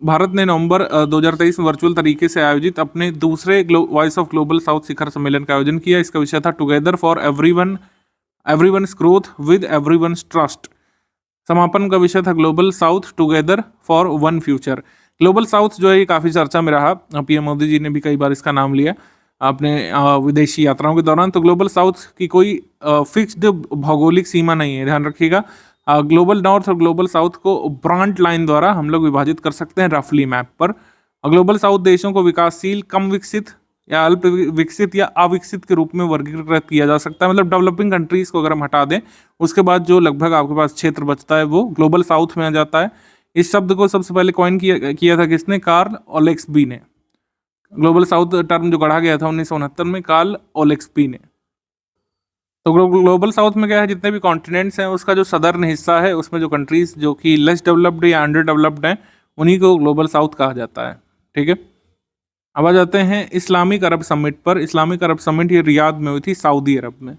भारत ने नवंबर 2023 में वर्चुअल तरीके से आयोजित अपने दूसरे वॉइस ऑफ ग्लोबल साउथ शिखर सम्मेलन का आयोजन किया। इसका विषय था together for everyone's growth with everyone's trust. समापन का विषय था global south together for one future. Global south जो है ये काफ़ी चर्चा में रहा, पीएम मोदी जी ने भी कई बार इसका नाम लिया अपने विदेशी यात्राओं के दौरान। तो ग्लोबल साउथ की कोई फिक्स्ड भौगोलिक सीमा नहीं है, ध्यान रखिएगा। ग्लोबल नॉर्थ और ग्लोबल साउथ को ब्रांट लाइन द्वारा हम लोग विभाजित कर सकते हैं रफली मैप पर। ग्लोबल साउथ देशों को विकासशील, कम विकसित या अल्प विकसित या अविकसित के रूप में वर्गीकृत किया जा सकता है। मतलब डेवलपिंग कंट्रीज को अगर हम हटा दें, उसके बाद जो लगभग आपके पास क्षेत्र बचता है वो ग्लोबल साउथ में आ जाता है। इस शब्द को सबसे पहले कॉइन किया था किसने? कार्ल ओलेक्सबी ने। ग्लोबल साउथ टर्म जो गढ़ा गया था 1969 में कार्ल ओलेक्सबी ने। तो ग्लोबल साउथ में क्या है, जितने भी कॉन्टिनेंट्स हैं उसका जो सदर्न हिस्सा है उसमें जो कंट्रीज जो कि लेस डेवलप्ड या अंडर डेवलप्ड हैं उन्हीं को ग्लोबल साउथ कहा जाता है, ठीक है। अब आ जाते हैं इस्लामिक अरब समिट पर। इस्लामिक अरब समिट ये रियाद में हुई थी, सऊदी अरब में।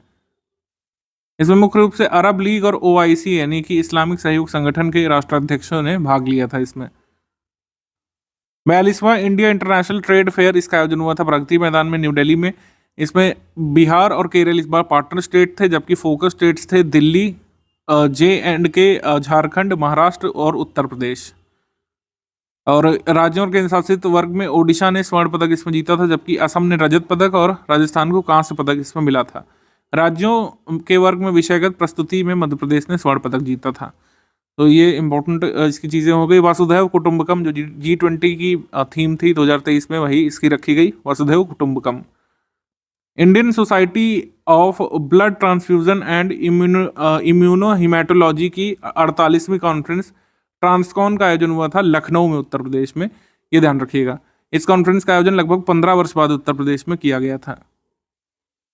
इसमें मुख्य रूप से अरब लीग और ओआईसी यानी कि इस्लामिक सहयोग संगठन के राष्ट्राध्यक्षों ने भाग लिया था इसमें। 42वां इंडिया इंटरनेशनल ट्रेड फेयर इसका आयोजन हुआ था प्रगति मैदान में, न्यू दिल्ली में। इसमें बिहार और केरल इस बार पार्टनर स्टेट थे, जबकि फोकस स्टेट्स थे दिल्ली, J&K, झारखंड, महाराष्ट्र और उत्तर प्रदेश। और राज्यों और केंद्र शासित वर्ग में ओडिशा ने स्वर्ण पदक इसमें जीता था, जबकि असम ने रजत पदक और राजस्थान को कांस्य पदक इसमें मिला था। राज्यों के वर्ग में विषयगत प्रस्तुति में मध्य प्रदेश ने स्वर्ण पदक जीता था। तो ये इंपॉर्टेंट इसकी चीज़ें हो गई। वसुधैव कुटुंबकम जो G20 की थीम थी 2023 में, वही इसकी रखी गई, वसुधैव कुटुंबकम। Indian society of blood transfusion and immuno haematology की 48वीं कॉन्फ्रेंस ट्रांसकॉन का आयोजन हुआ था लखनऊ में, उत्तर प्रदेश में। ये ध्यान रखिएगा। इस कॉन्फ्रेंस का आयोजन लगभग 15 वर्ष बाद उत्तर प्रदेश में किया गया था।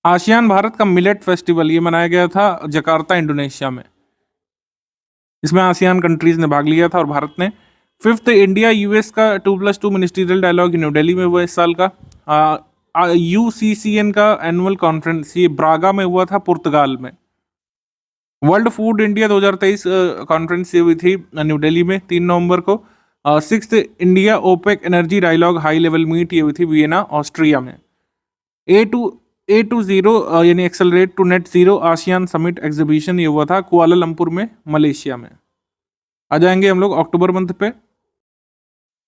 आसियान भारत का मिलेट फेस्टिवल ये मनाया गया था जकार्ता, इंडोनेशिया में। इसमें आसियान कंट्रीज ने भाग लिया था और भारत ने। फिफ्थ इंडिया यूएस का 2+2 मिनिस्ट्रियल डायलॉग न्यू दिल्ली में हुआ इस साल का। UCCN का एनुअल कॉन्फ्रेंस ये ब्रागा में हुआ था, पुर्तगाल में। वर्ल्ड फूड इंडिया 2023 कॉन्फ्रेंस ये हुई थी न्यू दिल्ली में 3 नवंबर को। Sixth India OPEC energy dialogue high level meet ये हुई थी वियना, ऑस्ट्रिया में। A20 यानी accelerate to net zero ASEAN summit exhibition ये हुआ था कुआलालंपुर में, मलेशिया में। आ जाएंगे हम लोग अक्टूबर मंथ पे।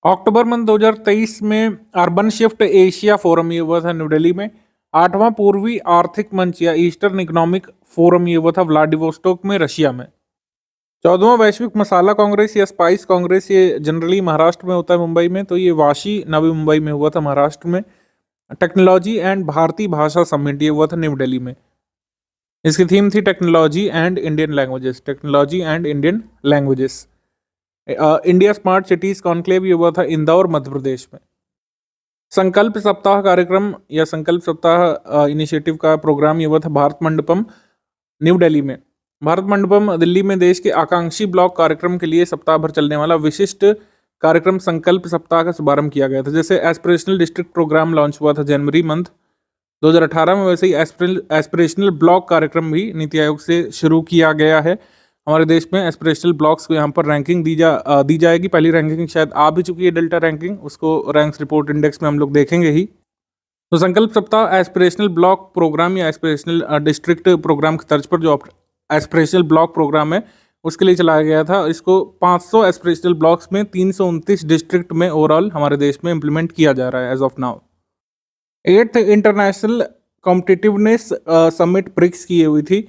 अक्टूबर मंथ 2023 में अर्बन शिफ्ट एशिया फोरम ये हुआ था न्यू दिल्ली में। 8वां पूर्वी आर्थिक मंच या ईस्टर्न इकोनॉमिक फोरम ये हुआ था व्लादिवोस्टोक में, रशिया में। 14वां वैश्विक मसाला कांग्रेस या स्पाइस कांग्रेस ये जनरली महाराष्ट्र में होता है, मुंबई में। तो ये वाशी नवी मुंबई में हुआ था, महाराष्ट्र में। टेक्नोलॉजी एंड भारतीय भाषा समिट ये हुआ था न्यू दिल्ली में। इसकी थीम थी technology and Indian languages, technology and Indian languages. India smart cities conclave ये हुआ था इंदौर, मध्य प्रदेश में। संकल्प सप्ताह कार्यक्रम या संकल्प सप्ताह इनिशिएटिव का प्रोग्राम ये हुआ था भारत मंडपम, न्यू दिल्ली में। भारत मंडपम दिल्ली में देश के आकांक्षी ब्लॉक कार्यक्रम के लिए सप्ताह भर चलने वाला विशिष्ट कार्यक्रम संकल्प सप्ताह का शुभारंभ किया गया था। जैसे एस्पिरेशनल डिस्ट्रिक्ट प्रोग्राम लॉन्च हुआ था जनवरी मंथ 2018 में, वैसे ही एस्पिरेशनल ब्लॉक कार्यक्रम भी नीति आयोग से शुरू किया गया है हमारे देश में। एस्पिरेशनल ब्लॉक्स को यहाँ पर रैंकिंग दी जाएगी। पहली रैंकिंग शायद आ भी चुकी है, डेल्टा रैंकिंग, उसको रैंक्स रिपोर्ट इंडेक्स में हम लोग देखेंगे ही। तो संकल्प सप्ताह एस्पिरेशनल ब्लॉक प्रोग्राम या एस्पिरेशनल डिस्ट्रिक्ट प्रोग्राम की तर्ज पर जो एस्पिरेशनल ब्लॉक प्रोग्राम है उसके लिए चलाया गया था। इसको 500 एस्पिरेशनल ब्लॉक्स में 329 डिस्ट्रिक्ट में ओवरऑल हमारे देश में इम्प्लीमेंट किया जा रहा है as of now. 8th international competitiveness summit BRICS की हुई थी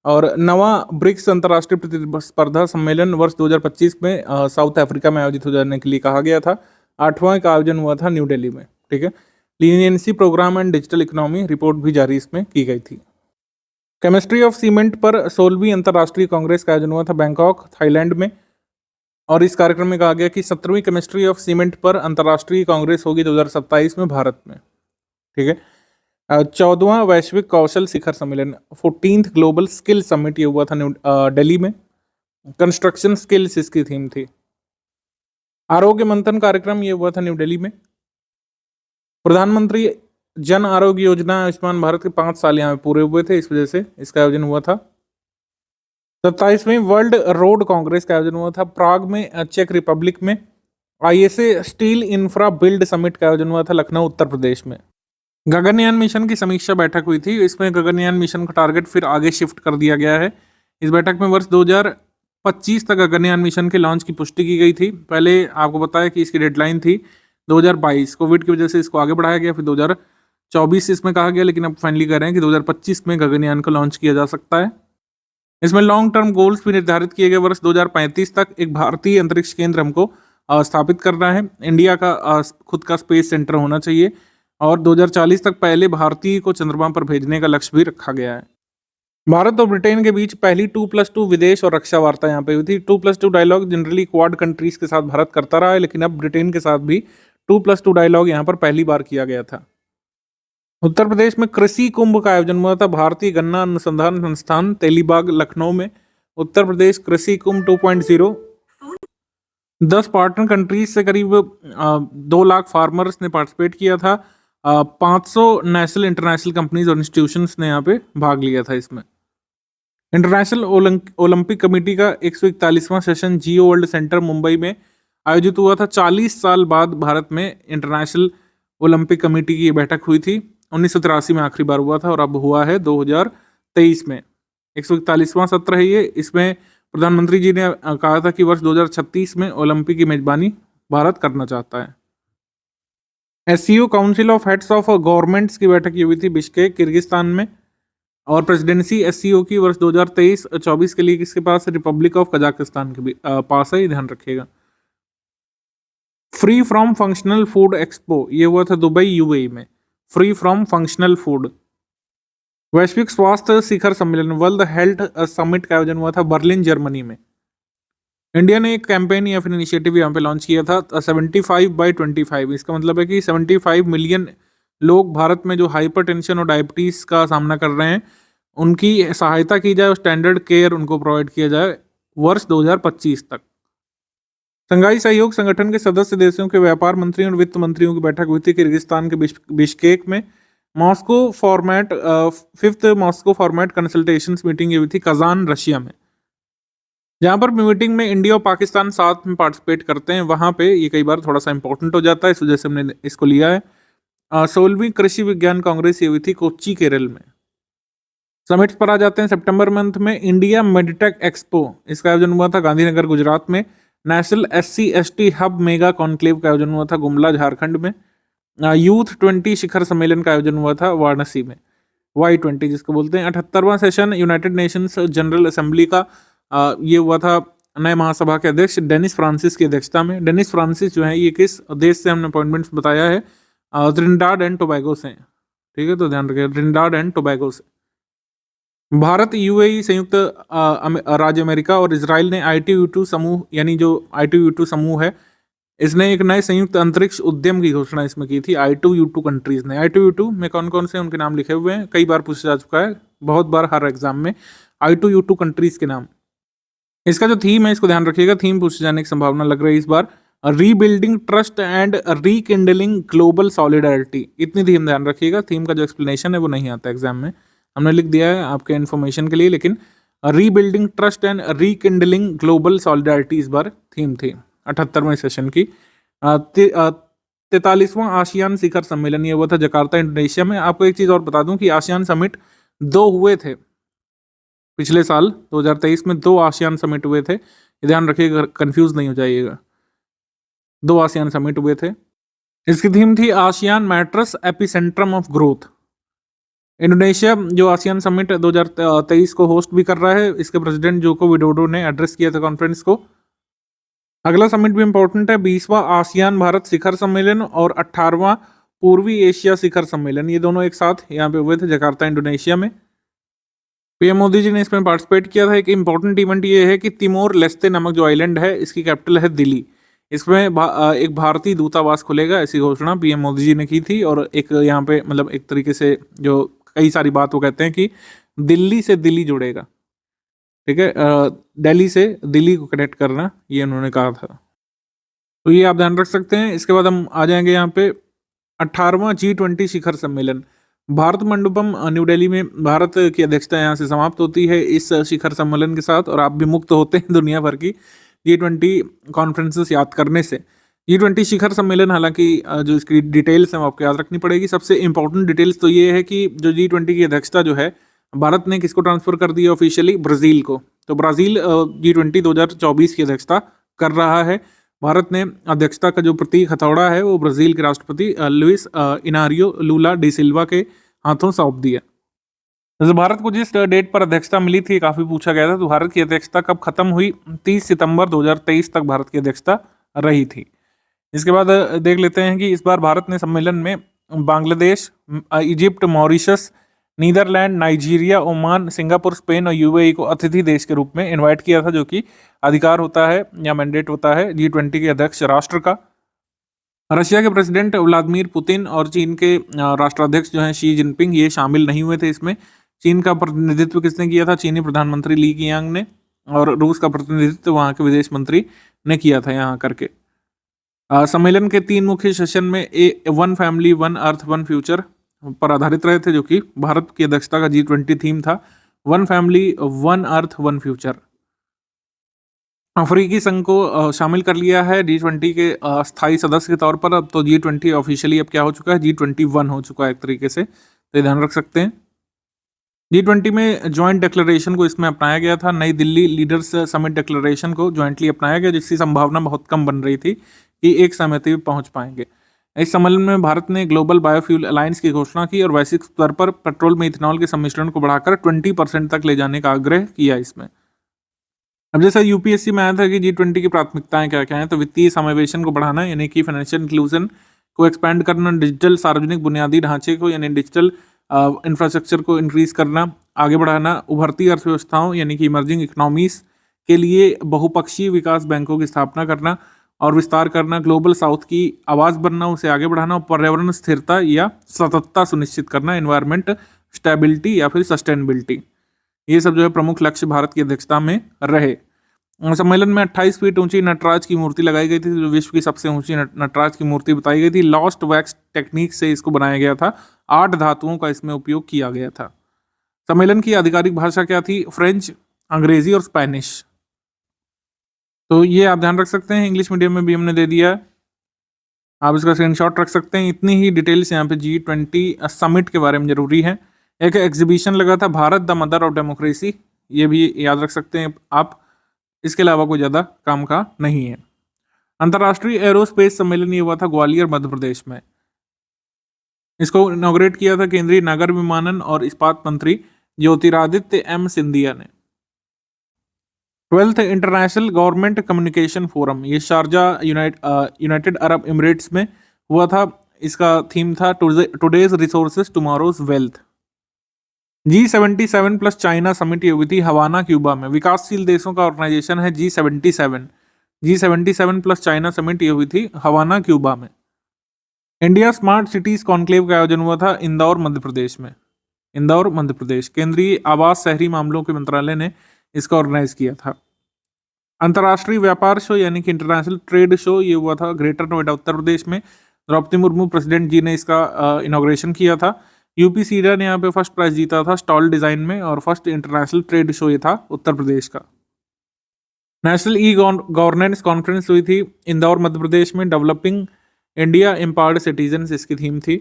और 9वां ब्रिक्स अंतर्राष्ट्रीय प्रतिस्पर्धा सम्मेलन वर्ष 2025 में साउथ अफ्रीका में आयोजित हो जाने के लिए कहा गया था। 8वां का आयोजन हुआ था न्यू दिल्ली में, ठीक है। Leniency programme and digital economy report भी जारी इसमें की गई थी। केमिस्ट्री ऑफ सीमेंट पर 16वीं अंतर्राष्ट्रीय कांग्रेस का आयोजन हुआ था बैंकॉक, थाईलैंड में। और इस कार्यक्रम में कहा गया कि 17वीं केमिस्ट्री ऑफ सीमेंट पर अंतर्राष्ट्रीय कांग्रेस होगी 2027 में भारत में, ठीक है। 14वां वैश्विक कौशल शिखर सम्मेलन 14th ग्लोबल स्किल समिट ये हुआ था दिल्ली में। कंस्ट्रक्शन स्किल्स इसकी थीम थी। आरोग्य मंथन कार्यक्रम ये हुआ था न्यू दिल्ली में। प्रधानमंत्री जन आरोग्य योजना आयुष्मान भारत के 5 साल यहाँ पे पूरे हुए थे, इस वजह से इसका आयोजन हुआ था। 27वीं वर्ल्ड रोड कांग्रेस का आयोजन हुआ था प्राग में, चेक रिपब्लिक में। ISA steel infra build summit का आयोजन हुआ था लखनऊ उत्तर प्रदेश में। गगनयान मिशन की समीक्षा बैठक हुई थी, इसमें गगनयान मिशन का टारगेट फिर आगे शिफ्ट कर दिया गया है। इस बैठक में वर्ष 2025 तक गगनयान मिशन के लॉन्च की पुष्टि की गई थी। पहले आपको बताया कि इसकी डेडलाइन थी 2022, कोविड की वजह से इसको आगे बढ़ाया गया, फिर 2024 इसमें कहा गया, लेकिन अब फाइनली कह रहे हैं कि 2025 में गगनयान को लॉन्च किया जा सकता है। इसमें लॉन्ग टर्म गोल्स भी निर्धारित किए गए। वर्ष 2035 तक एक भारतीय अंतरिक्ष केंद्र हमको स्थापित करना है। इंडिया का खुद का स्पेस सेंटर होना चाहिए और 2040 तक पहले भारतीय को चंद्रमा पर भेजने का लक्ष्य भी रखा गया है। भारत और ब्रिटेन के बीच पहली 2+2 विदेश और रक्षा वार्ता यहाँ पे हुई थी। 2+2 डायलॉग जनरली क्वाड कंट्रीज के साथ भारत करता रहा है, लेकिन अब ब्रिटेन के साथ भी 2+2 डायलॉग यहाँ पर पहली बार किया गया था। उत्तर प्रदेश में कृषि कुंभ का आयोजन हुआ था भारतीय गन्ना अनुसंधान संस्थान तेलीबाग लखनऊ में। उत्तर प्रदेश कृषि कुंभ 2.0। 10 पार्टनर कंट्रीज से करीब 2 लाख फार्मर्स ने पार्टिसिपेट किया था। 500 नेशनल इंटरनेशनल कंपनीज और इंस्टीट्यूशंस ने यहाँ पे भाग लिया था। इसमें इंटरनेशनल ओलंपिक कमेटी का 141वां सेशन जियो वर्ल्ड सेंटर मुंबई में आयोजित हुआ था। 40 साल बाद भारत में इंटरनेशनल ओलंपिक कमेटी की बैठक हुई थी। 1983 में आखिरी बार हुआ था और अब हुआ है 2023 में। 141वां सत्र है ये। इसमें प्रधानमंत्री जी ने कहा था कि वर्ष 2036 में ओलंपिक की मेजबानी भारत करना चाहता है। SCO council of heads of governments की बैठक हुई थी बिश्केक किर्गिस्तान में। और प्रेसिडेंसी एससीओ की वर्ष 2023-24 के लिए किसके पास? रिपब्लिक ऑफ कजाकिस्तान के भी पास है, ध्यान रखिएगा। Free from functional food expo ये हुआ था दुबई यूएई में। Free from functional food. वैश्विक स्वास्थ्य शिखर सम्मेलन वर्ल्ड हेल्थ समिट का आयोजन हुआ था बर्लिन जर्मनी में। इंडिया ने एक कैंपेन या फिर इनिशिएटिव यहाँ पे लॉन्च किया था 75/25। इसका मतलब है कि 75 मिलियन लोग भारत में जो हाइपरटेंशन और डायबिटीज का सामना कर रहे हैं उनकी सहायता की जाए और स्टैंडर्ड केयर उनको प्रोवाइड किया जाए वर्ष 2025 तक। शंघाई सहयोग संगठन के सदस्य देशों के व्यापार मंत्रियों और वित्त मंत्रियों की बैठक हुई थी किर्गिस्तान के बिश्केक में। Moscow format 5th Moscow format consultations meeting हुई थी कजान रशिया में। जहाँ पर मीटिंग में इंडिया और पाकिस्तान साथ में पार्टिसिपेट करते हैं, वहाँ पे ये कई बार थोड़ा सा इंपॉर्टेंट हो जाता है, इस वजह से हमने इसको लिया है। 16वीं कृषि विज्ञान कांग्रेस ये हुई थी कोच्चि केरल में। समिट्स पर आ जाते हैं। सितंबर मंथ में इंडिया मेडिटेक एक्सपो, इसका आयोजन हुआ था गांधीनगर गुजरात में। National SC/ST hub mega conclave का आयोजन हुआ था गुमला झारखंड में। यूथ 20 शिखर सम्मेलन का आयोजन हुआ था वाराणसी में, Y20 जिसको बोलते हैं। 78वां session United Nations General Assembly का ये हुआ था नए महासभा के अध्यक्ष डेनिस फ्रांसिस की अध्यक्षता में। डेनिस फ्रांसिस जो है ये किस देश से हमने अपॉइंटमेंट्स बताया है? त्रिनिडाद एंड टोबैगो से, ठीक है, तो ध्यान रखिए त्रिनिडाद एंड टोबैगो से। भारत, यूएई, संयुक्त राज्य अमेरिका और इजराइल ने ITU-2 समूह यानी जो ITU-2 समूह है इसने एक नए संयुक्त अंतरिक्ष उद्यम की घोषणा इसमें की थी ITU-2 कंट्रीज ने। ITU-2 में कौन कौन से उनके नाम लिखे हुए हैं, कई बार पूछा जा चुका है, बहुत बार हर एग्जाम में ITU-2 कंट्रीज के नाम। इसका जो थीम है इसको ध्यान रखिएगा, थीम पूछे जाने की संभावना लग रही है इस बार। Rebuilding trust and rekindling global solidarity, इतनी थीम ध्यान रखिएगा। थीम का जो एक्सप्लेनेशन है वो नहीं आता एग्जाम में, हमने लिख दिया है आपके इन्फॉर्मेशन के लिए, लेकिन rebuilding trust and rekindling global solidarity इस बार थीम थी 78वें सेशन की। 43वां आसियान शिखर सम्मेलन ये हुआ था जकार्ता इंडोनेशिया में। आपको एक चीज़ और बता दूं कि आसियान समिट 2 हुए थे पिछले साल 2023 में, 2 आसियान समिट हुए थे, ध्यान रखिएगा, कंफ्यूज नहीं हो जाइएगा। 2 आसियान समिट हुए थे। इसकी थीम थी ASEAN matters epicentrum of growth. Indonesia जो आसियान समिट 2023 को होस्ट भी कर रहा है, इसके प्रेसिडेंट जोको विडोडो ने एड्रेस किया था कॉन्फ्रेंस को। अगला समिट भी इंपॉर्टेंट है, 20वां आसियान भारत शिखर सम्मेलन और 18वां पूर्वी एशिया शिखर सम्मेलन, ये दोनों एक साथ यहाँ पे हुए थे जकार्ता इंडोनेशिया में। पीएम मोदी जी ने इसमें पार्टिसिपेट किया था। एक इंपॉर्टेंट इवेंट ये है कि तिमोर लेस्ते नामक जो आइलैंड है इसकी कैपिटल है दिल्ली, इसमें एक भारतीय दूतावास खुलेगा, ऐसी घोषणा पीएम मोदी जी ने की थी। और एक यहाँ पे मतलब एक तरीके से जो कई सारी बात वो कहते हैं कि दिल्ली से दिल्ली जुड़ेगा, ठीक है, दिल्ली से दिल्ली को कनेक्ट करना, ये उन्होंने कहा था। तो ये आप ध्यान रख सकते हैं। इसके बाद हम आ जाएंगे यहाँ पे 18वां G20 शिखर सम्मेलन। भारत मंडपम न्यू दिल्ली में भारत की अध्यक्षता यहाँ से समाप्त होती है इस शिखर सम्मेलन के साथ, और आप भी मुक्त होते हैं दुनिया भर की G20 कॉन्फ्रेंसेस याद करने से। G20 शिखर सम्मेलन, हालांकि जो इसकी डिटेल्स हैं वो आपको याद रखनी पड़ेगी। सबसे इंपॉर्टेंट डिटेल्स तो ये है कि जो G20 की अध्यक्षता जो है भारत ने किसको ट्रांसफर कर दिया ऑफिशियली, ब्राज़ील को। तो ब्राज़ील G20 2024 की अध्यक्षता कर रहा है। भारत ने अध्यक्षता का जो प्रतीक हथौड़ा है वो ब्राज़ील के राष्ट्रपति लुइस इनारियो लूला डी सिल्वा के हाथों सौंप दिया। जैसे भारत को जिस डेट पर अध्यक्षता मिली थी, काफ़ी पूछा गया था, तो भारत की अध्यक्षता कब खत्म हुई? 30 सितंबर 2023 तक भारत की अध्यक्षता रही थी। इसके बाद देख लेते हैं कि इस बार भारत ने सम्मेलन में Bangladesh, Egypt, Mauritius, Netherlands, Nigeria, Oman, Singapore, Spain और यूएई को अतिथि देश के रूप में इनवाइट किया था, जो कि अधिकार होता है या मैंडेट होता है G20 के अध्यक्ष राष्ट्र का। रशिया के प्रेसिडेंट व्लादिमीर पुतिन और चीन के राष्ट्राध्यक्ष जो हैं शी जिनपिंग, ये शामिल नहीं हुए थे इसमें। चीन का प्रतिनिधित्व किसने किया था? चीनी प्रधानमंत्री ली कीयांग ने, और रूस का प्रतिनिधित्व वहाँ के विदेश मंत्री ने किया था यहाँ करके। सम्मेलन के 3 मुख्य सेशन में one family one earth one future पर आधारित रहे थे, जो कि भारत की अध्यक्षता का G20 थीम था, one family one earth one future. अफ्रीकी संघ को शामिल कर लिया है G20 के स्थायी सदस्य के तौर पर। अब तो G20 ऑफिशियली अब क्या हो चुका है? G21 हो चुका है एक तरीके से, तो ये ध्यान रख सकते हैं। G20 में ज्वाइंट डिक्लेरेशन को इसमें अपनाया गया था, नई दिल्ली लीडर्स समिट डिक्लेरेशन को ज्वाइंटली अपनाया गया, जिसकी संभावना बहुत कम बन रही थी कि एक सहमति में पहुंच पाएंगे। इस सम्मेलन में भारत ने ग्लोबल बायोफ्यूल अलायंस की घोषणा की और वैश्विक स्तर पर पेट्रोल में इथेनॉल के सम्मिश्रण को बढ़ाकर 20% तक ले जाने का आग्रह किया इसमें। अब जैसा यूपीएससी में आया था कि G20 की प्राथमिकताएं क्या क्या हैं, तो वित्तीय समावेशन को बढ़ाना यानी कि फाइनेंशियल इंक्लूजन को एक्सपैंड करना, डिजिटल सार्वजनिक बुनियादी ढांचे को यानी डिजिटल इंफ्रास्ट्रक्चर को इंक्रीज करना, आगे बढ़ाना, उभरती अर्थव्यवस्थाओं यानी कि इमर्जिंग इकोनॉमीज के लिए बहुपक्षीय विकास बैंकों की स्थापना करना और विस्तार करना, ग्लोबल साउथ की आवाज़ बनना, उसे आगे बढ़ाना, और पर्यावरण स्थिरता या सततता सुनिश्चित करना, एनवायरमेंट स्टेबिलिटी या फिर सस्टेनेबिलिटी, ये सब जो है प्रमुख लक्ष्य भारत की अध्यक्षता में रहे। सम्मेलन में 28 फीट ऊंची नटराज की मूर्ति लगाई गई थी, जो विश्व की सबसे ऊंची नटराज की मूर्ति बताई गई थी। लॉस्ट वैक्स टेक्निक से इसको बनाया गया था, 8 धातुओं का इसमें उपयोग किया गया था। सम्मेलन की आधिकारिक भाषा क्या थी? फ्रेंच, अंग्रेजी और स्पेनिश। तो ये आप ध्यान रख सकते हैं, इंग्लिश मीडियम में भी हमने दे दिया है, आप इसका स्क्रीनशॉट रख सकते हैं। इतनी ही डिटेल्स यहाँ पे G20 समिट के बारे में जरूरी है। एक एग्जीबिशन लगा था, Bharat the mother of democracy, ये भी याद रख सकते हैं आप। इसके अलावा कोई ज़्यादा काम का नहीं है। अंतर्राष्ट्रीय एरोस्पेस सम्मेलन ये हुआ था ग्वालियर मध्य प्रदेश में। इसको इनॉग्रेट किया था केंद्रीय नागर विमानन और इस्पात मंत्री ज्योतिरादित्य M सिंधिया ने। 12th international government communication forum, ये शारजा यूनाइटेड अरब एमिरेट्स में हुआ था। इसका थीम था today's resources tomorrow's wealth. G77 plus China summit ये हुई थी हवाना क्यूबा में। विकासशील देशों का ऑर्गेनाइजेशन है G77 प्लस चाइना समिट ये हुई थी हवाना क्यूबा में। इंडिया स्मार्ट सिटीज कॉन्क्लेव का आयोजन हुआ था इंदौर मध्य प्रदेश में। इंदौर मध्य प्रदेश, केंद्रीय आवास शहरी मामलों के मंत्रालय ने इसका ऑर्गेनाइज किया था। अंतर्राष्ट्रीय व्यापार शो यानी कि इंटरनेशनल ट्रेड शो ये हुआ था ग्रेटर नोएडा उत्तर प्रदेश में। द्रौपदी मुर्मू प्रेसिडेंट जी ने इसका इनॉग्रेशन किया था। यूपी सीडा ने यहाँ पे फर्स्ट प्राइज जीता था स्टॉल डिजाइन में, और फर्स्ट इंटरनेशनल ट्रेड शो ये था उत्तर प्रदेश का। नेशनल ई गवर्नेंस कॉन्फ्रेंस हुई थी इंदौर मध्य प्रदेश में। डेवलपिंग इंडिया एम्पावर्ड सिटीजन्स इसकी थीम थी।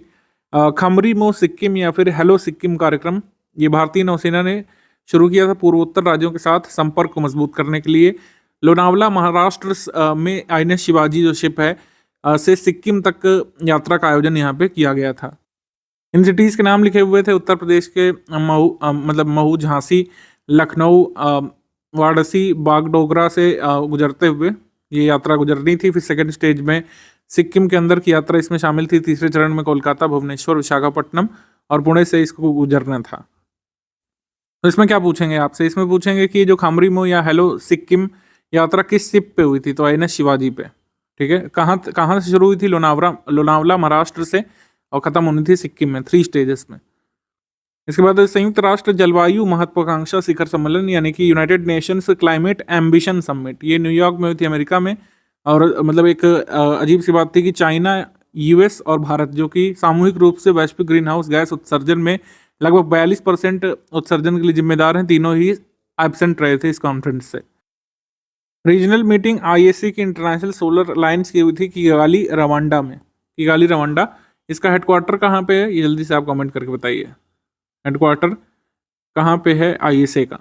खमरी मो सिक्किम या फिर हेलो सिक्किम कार्यक्रम, ये भारतीय नौसेना ने शुरू किया था पूर्वोत्तर राज्यों के साथ संपर्क को मजबूत करने के लिए। लोनावला महाराष्ट्र में INS शिवाजी जो शिप है से सिक्किम तक यात्रा का आयोजन यहाँ पे किया गया था। इन सिटीज़ के नाम लिखे हुए थे उत्तर प्रदेश के महू, झांसी, लखनऊ, वाराणसी, बागडोगरा से गुजरते हुए ये यात्रा गुजरनी थी। फिर सेकंड स्टेज में सिक्किम के अंदर की यात्रा इसमें शामिल थी। तीसरे चरण में कोलकाता, भुवनेश्वर, विशाखापट्टनम और पुणे से इसको गुजरना था। तो इसमें क्या पूछेंगे आपसे? इसमें पूछेंगे कि जो खामरीमो या हेलो सिक्किम यात्रा किस शिप पे हुई थी, तो INS शिवाजी पे। ठीक है, कहाँ से शुरू हुई थी? लोनावला महाराष्ट्र से, और ख़त्म होनी थी सिक्किम में। 3 स्टेजेस में। इसके बाद संयुक्त राष्ट्र जलवायु महत्वाकांक्षा शिखर सम्मेलन यानी कि United Nations climate ambition summit, ये न्यूयॉर्क में हुई थी अमेरिका में। और मतलब एक अजीब सी बात थी कि चाइना, यूएस और भारत जो कि सामूहिक रूप से वैश्विक ग्रीन हाउस गैस उत्सर्जन में लगभग 42% उत्सर्जन के लिए जिम्मेदार हैं, तीनों ही एब्सेंट रहे थे इस कॉन्फ्रेंस से। रीजनल मीटिंग आईएससी की इंटरनेशनल सोलर अलायंस की हुई थी किगाली रवांडा में। किगाली रवांडा, इसका हेडक्वार्टर कहाँ पे है ये जल्दी से आप कमेंट करके बताइए। हेडक्वार्टर कहाँ पे है आईएसए का?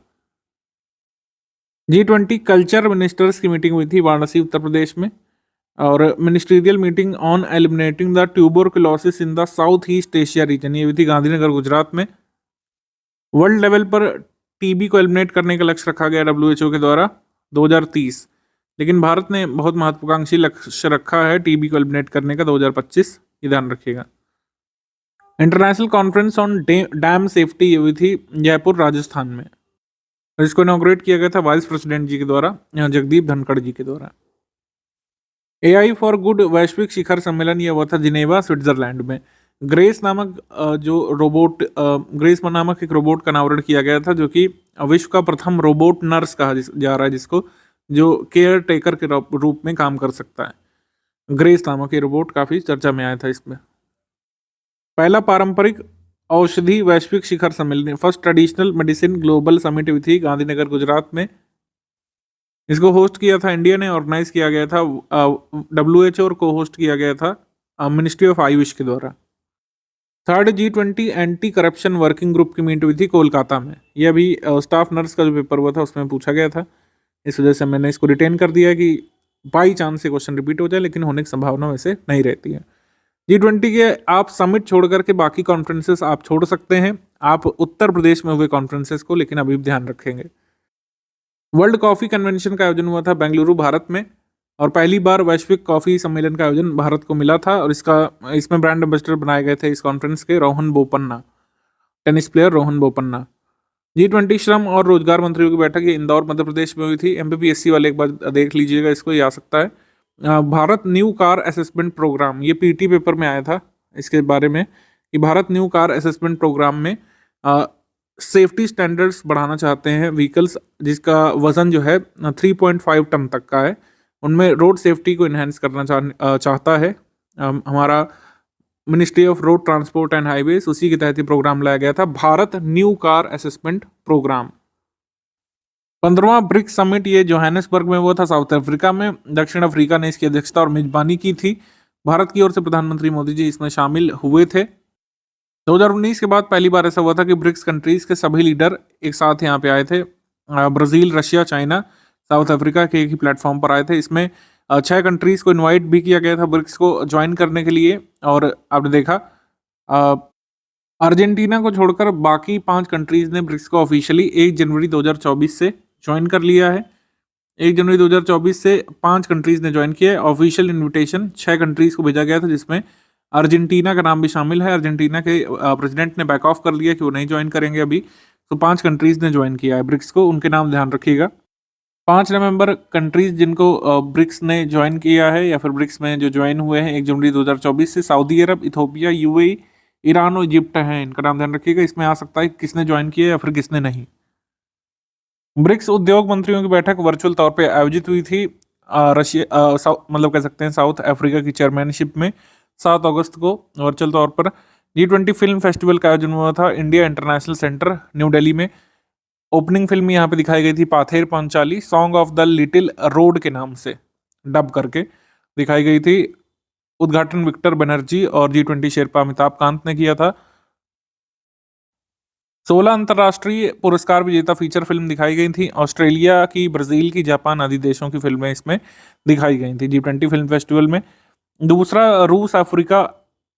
G20 कल्चर मिनिस्टर्स की मीटिंग हुई थी वाराणसी उत्तर प्रदेश में। और ministerial meeting on eliminating the tuberculosis in the south east Asia region, ये हुई थी गांधीनगर गुजरात में। वर्ल्ड लेवल पर टीबी को एलिमिनेट करने का लक्ष्य रखा गया WHO के द्वारा 2030, लेकिन भारत ने बहुत महत्वाकांक्षी लक्ष्य रखा है टीबी को एलिमिनेट करने का 2025, ये ध्यान रखिएगा। International conference on dam safety ये हुई थी जयपुर राजस्थान में, और इसको इनॉग्रेट किया गया था वाइस प्रेसिडेंट जी के द्वारा, जगदीप धनखड़ जी के द्वारा। AI फॉर गुड वैश्विक शिखर सम्मेलन ये हुआ था जिनेवा स्विट्जरलैंड में। ग्रेस नामक ग्रेस नामक एक रोबोट का अनावरण किया गया था, जो कि विश्व का प्रथम रोबोट नर्स कहा जा रहा है जिसको, जो केयर टेकर के रूप में काम कर सकता है। ग्रेस नामक ये रोबोट काफी चर्चा में आया था इसमें। पहला पारंपरिक औषधि वैश्विक शिखर सम्मेलन, first traditional medicine global summit हुई थी गांधीनगर गुजरात में। इसको होस्ट किया था इंडिया ने, ऑर्गेनाइज किया गया था WHO और को होस्ट किया गया था मिनिस्ट्री ऑफ आयुष के द्वारा। Third G20 anti corruption working group की मीट हुई थी कोलकाता में। यह भी स्टाफ नर्स का जो पेपर हुआ था उसमें पूछा गया था, इस वजह से मैंने इसको रिटेन कर दिया है कि बाई चांस से क्वेश्चन रिपीट हो जाए, लेकिन होने की संभावना वैसे नहीं रहती है। G20 के आप समिट छोड़ करके बाकी कॉन्फ्रेंसेस आप छोड़ सकते हैं, आप उत्तर प्रदेश में हुए कॉन्फ्रेंसेस को लेकिन अभी भी ध्यान रखेंगे। वर्ल्ड कॉफी कन्वेंशन का आयोजन हुआ था बेंगलुरु भारत में, और पहली बार वैश्विक कॉफी सम्मेलन का आयोजन भारत को मिला था। और इसमें ब्रांड एम्बेसडर बनाए गए थे इस कॉन्फ्रेंस के Rohan Bopanna, tennis player Rohan Bopanna. G20 श्रम और रोजगार मंत्रियों की बैठक ये इंदौर मध्य प्रदेश में हुई थी। MPPSC वाले एक बार देख लीजिएगा इसको, ये आ सकता है। Bharat new car assessment programme, ये PT पेपर में आया था इसके बारे में कि Bharat new car assessment programme में सेफ्टी स्टैंडर्ड्स बढ़ाना चाहते हैं व्हीकल्स जिसका वजन जो है 3.5 टन तक का है, उनमें रोड सेफ्टी को इन्हेंस करना चाहता है हमारा ministry of road transport and highways. उसी के तहत ये प्रोग्राम लाया गया था, Bharat new car assessment programme. 15वां ब्रिक्स समिट ये जोहानिसबर्ग में हुआ था साउथ अफ्रीका में। दक्षिण अफ्रीका ने इसकी अध्यक्षता और मेजबानी की थी। भारत की ओर से प्रधानमंत्री मोदी जी इसमें शामिल हुए थे। 2019 के बाद पहली बार ऐसा हुआ था कि ब्रिक्स कंट्रीज के सभी लीडर एक साथ यहाँ पे आए थे। Brazil, Russia, China, south Africa के एक ही प्लेटफॉर्म पर आए थे। इसमें 6 कंट्रीज को इनवाइट भी किया गया था ब्रिक्स को ज्वाइन करने के लिए, और आपने देखा अर्जेंटीना को छोड़कर बाकी 5 कंट्रीज ने ब्रिक्स को ऑफिशियली 1 जनवरी 2024 से ज्वाइन कर लिया है। 1 जनवरी 2024 से 5 कंट्रीज ने ज्वाइन किया है। ऑफिशियल इन्विटेशन 6 कंट्रीज को भेजा गया था, जिसमें अर्जेंटीना का नाम भी शामिल है। अर्जेंटीना के प्रेसिडेंट ने बैक ऑफ कर लिया कि वो नहीं ज्वाइन करेंगे अभी, तो 5 कंट्रीज ने ज्वाइन किया है ब्रिक्स को, उनके नाम ध्यान रखिएगा। 5 मेंबर कंट्रीज जिनको ब्रिक्स ने ज्वाइन किया है या फिर ब्रिक्स में जो ज्वाइन हुए हैं 1 जनवरी 2024 से, सऊदी अरब, इथोपिया, UAE, ईरान और इजिप्ट हैं, इनका नाम ध्यान रखिएगा। इसमें आ सकता है किसने ज्वाइन किया या फिर किसने नहीं। ब्रिक्स उद्योग मंत्रियों की बैठक वर्चुअल तौर पे आयोजित हुई थी रशिया मतलब कह सकते हैं साउथ अफ्रीका की चेयरमैनशिप में 7 अगस्त को वर्चुअल तौर पर। G20 फिल्म फेस्टिवल का आयोजन हुआ था India international centre new Delhi में। ओपनिंग फिल्म यहाँ पे दिखाई गई थी Pather Panchali, song of the little road के नाम से डब करके दिखाई गई थी। उद्घाटन विक्टर बनर्जी और G20 शेरपा अमिताभ कांत ने किया था। 16 अंतर्राष्ट्रीय पुरस्कार विजेता फीचर फिल्म दिखाई गई थी। ऑस्ट्रेलिया की, ब्राजील की, जापान आदि देशों की फिल्में इसमें दिखाई गई थी G20 फिल्म फेस्टिवल में। दूसरा रूस अफ्रीका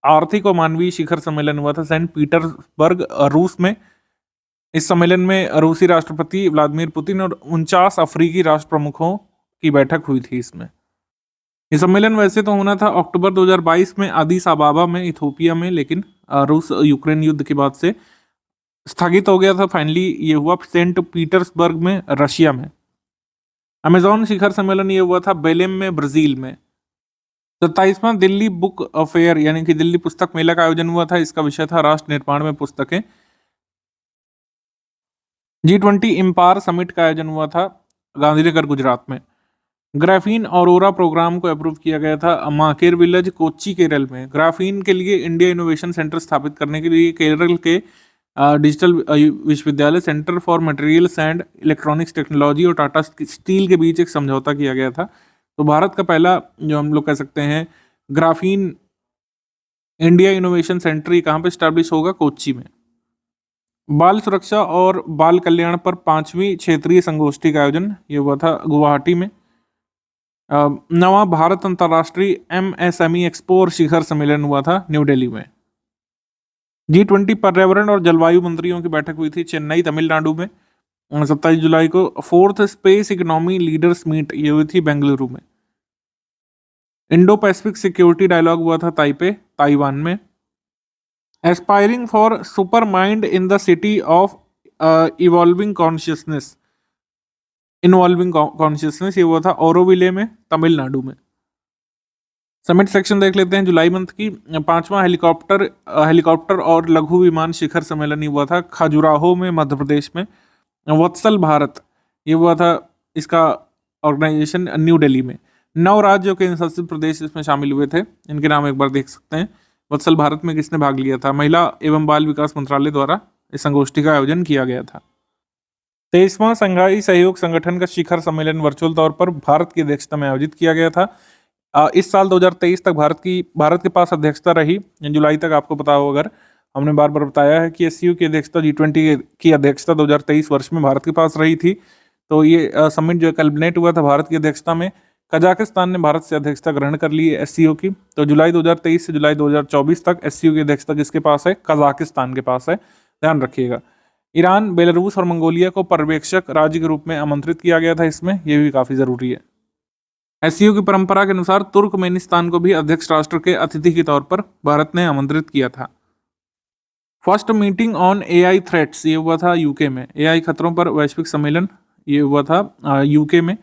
आर्थिक और मानवीय शिखर सम्मेलन हुआ था सेंट पीटर्सबर्ग रूस में। इस सम्मेलन में रूसी राष्ट्रपति व्लादिमीर पुतिन और 49 अफ्रीकी राष्ट्र प्रमुखों की बैठक हुई थी इसमें। ये सम्मेलन वैसे तो होना था अक्टूबर 2022 में अदीस अबाबा में, इथोपिया में, लेकिन रूस यूक्रेन युद्ध के बाद से स्थगित हो गया था। फाइनली ये हुआ सेंट पीटर्सबर्ग में, रशिया में। अमेजॉन शिखर सम्मेलन ये हुआ था बेलेम में, ब्राजील में। 27वां दिल्ली बुक फेयर यानी कि दिल्ली पुस्तक मेला का आयोजन हुआ था। इसका विषय था राष्ट्र निर्माण में पुस्तकें। G20 इम्पार समिट का आयोजन हुआ था गांधीनगर गुजरात में। ग्राफीन औरोरा प्रोग्राम को अप्रूव किया गया था माकेर विलेज कोच्चि केरल में। ग्राफीन के लिए इंडिया इनोवेशन सेंटर स्थापित करने के लिए केरल के डिजिटल विश्वविद्यालय centre for materials and electronics technology और टाटा स्टील के बीच एक समझौता किया गया था। तो भारत का पहला जो हम लोग कह सकते हैं ग्राफीन इंडिया इनोवेशन सेंटर ये कहाँ पे स्टैब्लिश होगा? कोच्चि में। बाल सुरक्षा और बाल कल्याण पर 5वीं क्षेत्रीय संगोष्ठी का आयोजन ये हुआ था गुवाहाटी में। नवा भारत अंतर्राष्ट्रीय MSME एक्सपो और शिखर सम्मेलन हुआ था न्यू दिल्ली में। G20 पर्यावरण और जलवायु मंत्रियों की बैठक हुई थी चेन्नई तमिलनाडु में 27 जुलाई को। 4th space economy leaders meet ये हुई थी बेंगलुरु में। इंडो पैसिफिक सिक्योरिटी डायलॉग हुआ था ताइपे ताइवान में। Aspiring for super mind in the city of evolving consciousness ये हुआ था ओरोविले में तमिलनाडु में। समिट सेक्शन देख लेते हैं जुलाई मंथ की। 5वां हेलीकॉप्टर और लघु विमान शिखर सम्मेलन ही हुआ था खजुराहो में मध्य प्रदेश में। वत्सल भारत ये हुआ था इसका ऑर्गेनाइजेशन न्यू दिल्ली में। 9 राज्यों के शासित प्रदेश इसमें शामिल हुए थे, इनके नाम एक बार देख सकते हैं। वत्सल भारत में किसने भाग लिया था? महिला एवं बाल विकास मंत्रालय द्वारा इस संगोष्ठी का आयोजन किया गया था। 23वां संघाई सहयोग संगठन का शिखर सम्मेलन वर्चुअल तौर पर भारत की अध्यक्षता में आयोजित किया गया था। इस साल 2023 तक भारत के पास अध्यक्षता रही। जुलाई तक आपको पता हो, अगर हमने बार बार बताया है कि एससीओ की अध्यक्षता G20 की अध्यक्षता 2023 वर्ष में भारत के पास रही थी। तो ये समिट जो कल्बिनेट हुआ था भारत की अध्यक्षता में। कजाकिस्तान ने भारत से अध्यक्षता ग्रहण कर ली है एससीओ की। तो जुलाई 2023 से जुलाई 2024 तक एससीओ की अध्यक्षता किसके पास है? कजाकिस्तान के पास है, ध्यान रखिएगा। ईरान, बेलारूस और मंगोलिया को पर्यवेक्षक राज्य के रूप में आमंत्रित किया गया था इसमें, ये भी काफी जरूरी है। एससीओ की परंपरा के अनुसार तुर्कमेनिस्तान को भी अध्यक्ष राष्ट्र के अतिथि के तौर पर भारत ने आमंत्रित किया था। First meeting on AI threats ये हुआ था यूके में। एआई खतरों पर वैश्विक सम्मेलन ये हुआ था यूके में।